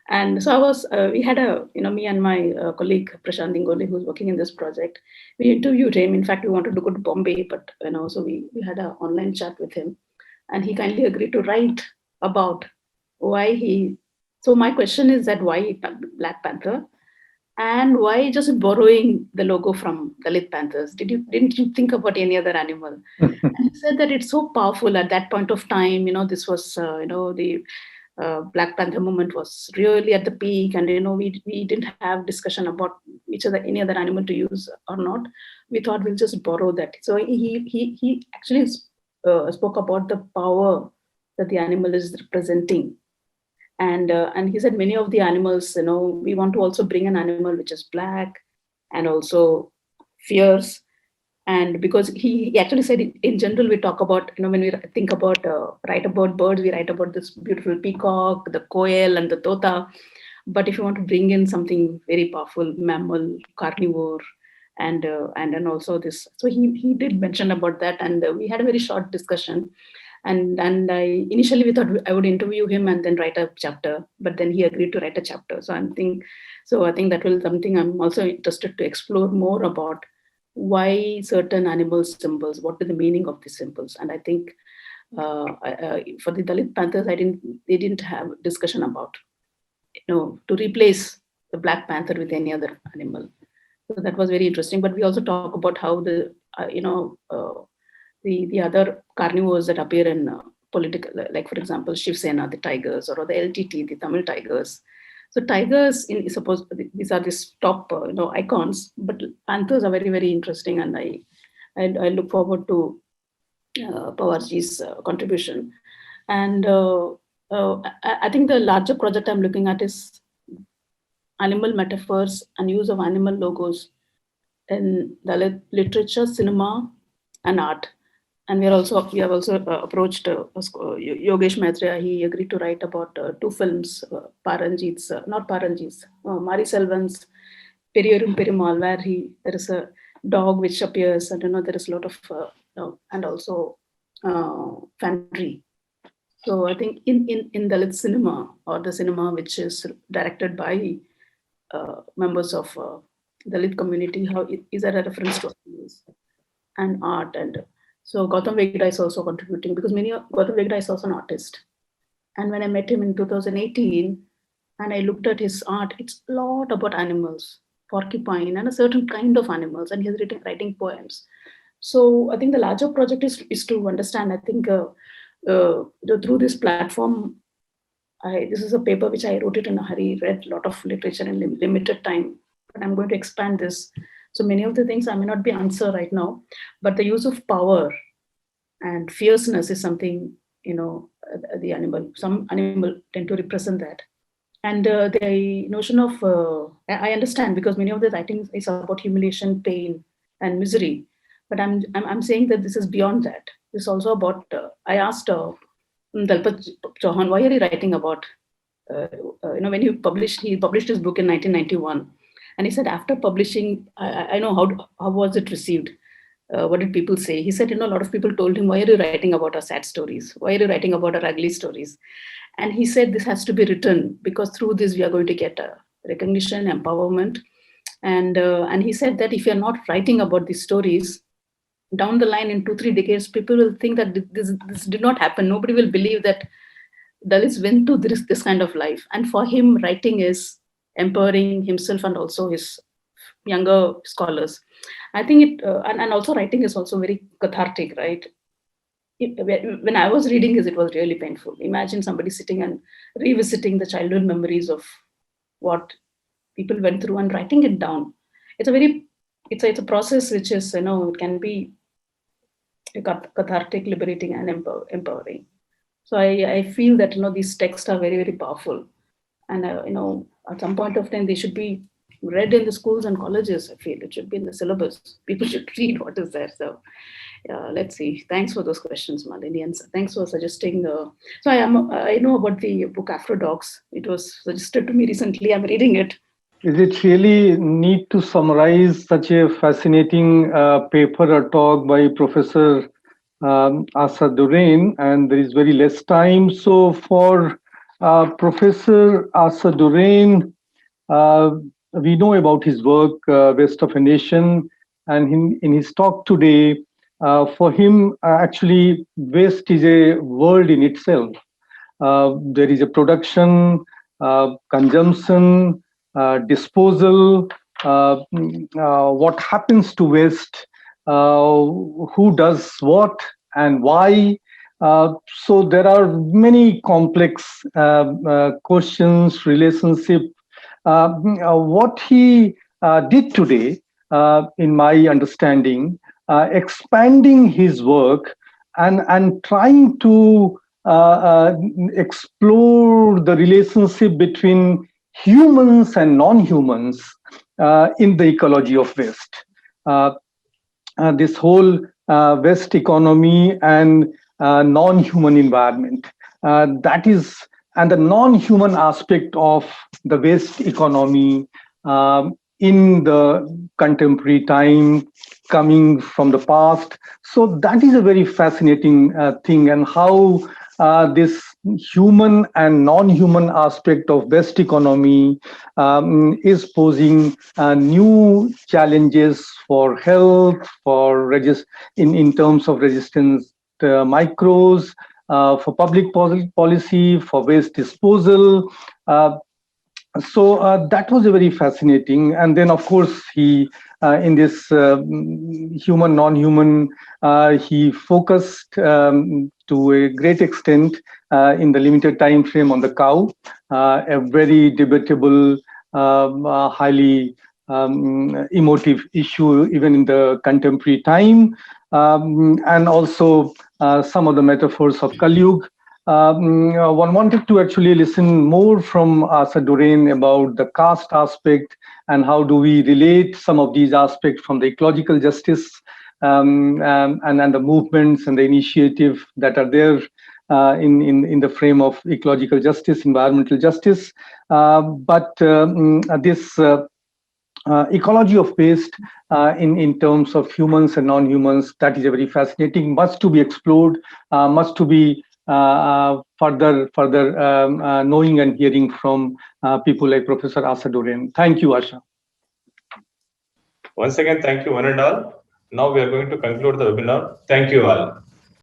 And so I was, we had me and my colleague Prashant Dingole, who's working in this project, we interviewed him. In fact, we wanted to go to Bombay, but so we had an online chat with him, and he kindly agreed to write about why he. So my question is that why Black Panther, and why just borrowing the logo from Dalit Panthers? Didn't you think about any other animal? And he said that it's so powerful at that point of time. This was the Black Panther movement was really at the peak, and we didn't have discussion about any other animal to use or not. We thought we'll just borrow that. So he actually spoke about the power that the animal is representing And he said many of the animals, we want to also bring an animal which is black and also fierce. And because he actually said in general, we talk about, when we think about, write about birds, we write about this beautiful peacock, the koel and the tota. But if you want to bring in something very powerful, mammal, carnivore, and then also this, so he did mention about that, and we had a very short discussion. And I initially we thought I would interview him and then write a chapter, but then he agreed to write a chapter. So I think that will something I'm also interested to explore more about, why certain animal symbols, what is the meaning of these symbols. And I think for the Dalit Panthers, they didn't have discussion about, to replace the Black Panther with any other animal. So that was very interesting. But we also talk about how the other carnivores that appear in political, like for example, Shiv Sena, the tigers, or the LTT, the Tamil tigers. So tigers, suppose these are these top icons, but panthers are very, very interesting, and I look forward to Pawarji's contribution. And I think the larger project I'm looking at is animal metaphors and use of animal logos in Dalit literature, cinema, and art. And we have also approached Yogesh Maitreya. He agreed to write about 2 films, Mari Selvan's Periyorum Perimal, where there is a dog which appears, and there is a lot of and also fantasy. So I think in Dalit cinema, or the cinema which is directed by members of Dalit community, how is there a reference to and art. And so Gautam Vegda is also contributing, because Gautam Vegda is also an artist. And when I met him in 2018 and I looked at his art, it's a lot about animals, porcupine and a certain kind of animals, and he's writing poems. So I think the larger project is to understand, I think through this platform, this is a paper which I wrote it in a hurry, read a lot of literature in limited time, but I'm going to expand this. So many of the things I may not be answer right now, but the use of power and fierceness is something, the animal, some animal tend to represent that. And the notion of, I understand, because many of the writings is about humiliation, pain, and misery. But I'm saying that this is beyond that. This is also about, I asked Dalpat Chauhan, why are you writing about, when he published his book in 1991. And he said, after publishing, I know how was it received? What did people say? He said, a lot of people told him, why are you writing about our sad stories? Why are you writing about our ugly stories? And he said, this has to be written, because through this, we are going to get recognition, empowerment. And he said that if you're not writing about these stories, down the line in 2-3 decades, people will think that this did not happen. Nobody will believe that Dalits went through this kind of life. And for him, writing is empowering himself and also his younger scholars. I think and also writing is also very cathartic, right? When I was reading this, it was really painful. Imagine somebody sitting and revisiting the childhood memories of what people went through and writing it down. It's a process which is, it can be cathartic, liberating, and empowering. So I feel that, these texts are very, very powerful. And, at some point of time, they should be read in the schools and colleges. I feel it should be in the syllabus. People should read what is there. So let's see. Thanks for those questions, Malini, and thanks for suggesting. So I know about the book Afro Dogs. It was suggested to me recently. I'm reading it.
Is it really neat to summarize such a fascinating paper or talk by Professor Assa Doron? And there is very less time. So for Professor Assa Doron, we know about his work, West of a Nation, and in his talk today, for him, actually, West is a world in itself. There is a production, consumption, disposal, what happens to West, who does what and why. So there are many complex questions, relationship. What he did today, in my understanding, expanding his work and trying to explore the relationship between humans and non-humans in the ecology of waste. This whole waste economy and non-human environment. That is, and the non-human aspect of the waste economy in the contemporary time, coming from the past. So that is a very fascinating thing, and how this human and non-human aspect of waste economy is posing new challenges for health, for in terms of resistance to microbes, for public policy, for waste disposal. So that was a very fascinating. And then, of course, he in this human, non-human, he focused to a great extent in the limited time frame on the cow, a very debatable, highly emotive issue even in the contemporary time, and also some of the metaphors of Kali-Yuga. One wanted to actually listen more from Assa Doron about the caste aspect and how do we relate some of these aspects from the ecological justice and the movements and the initiative that are there in the frame of ecological justice, environmental justice. But this ecology of waste in terms of humans and non-humans, that is a very fascinating, much to be explored, much to be further knowing and hearing from people like Professor Assa Doron. Thank you, Asha.
Once again, thank you one and all. Now we are going to conclude the webinar. Thank you all.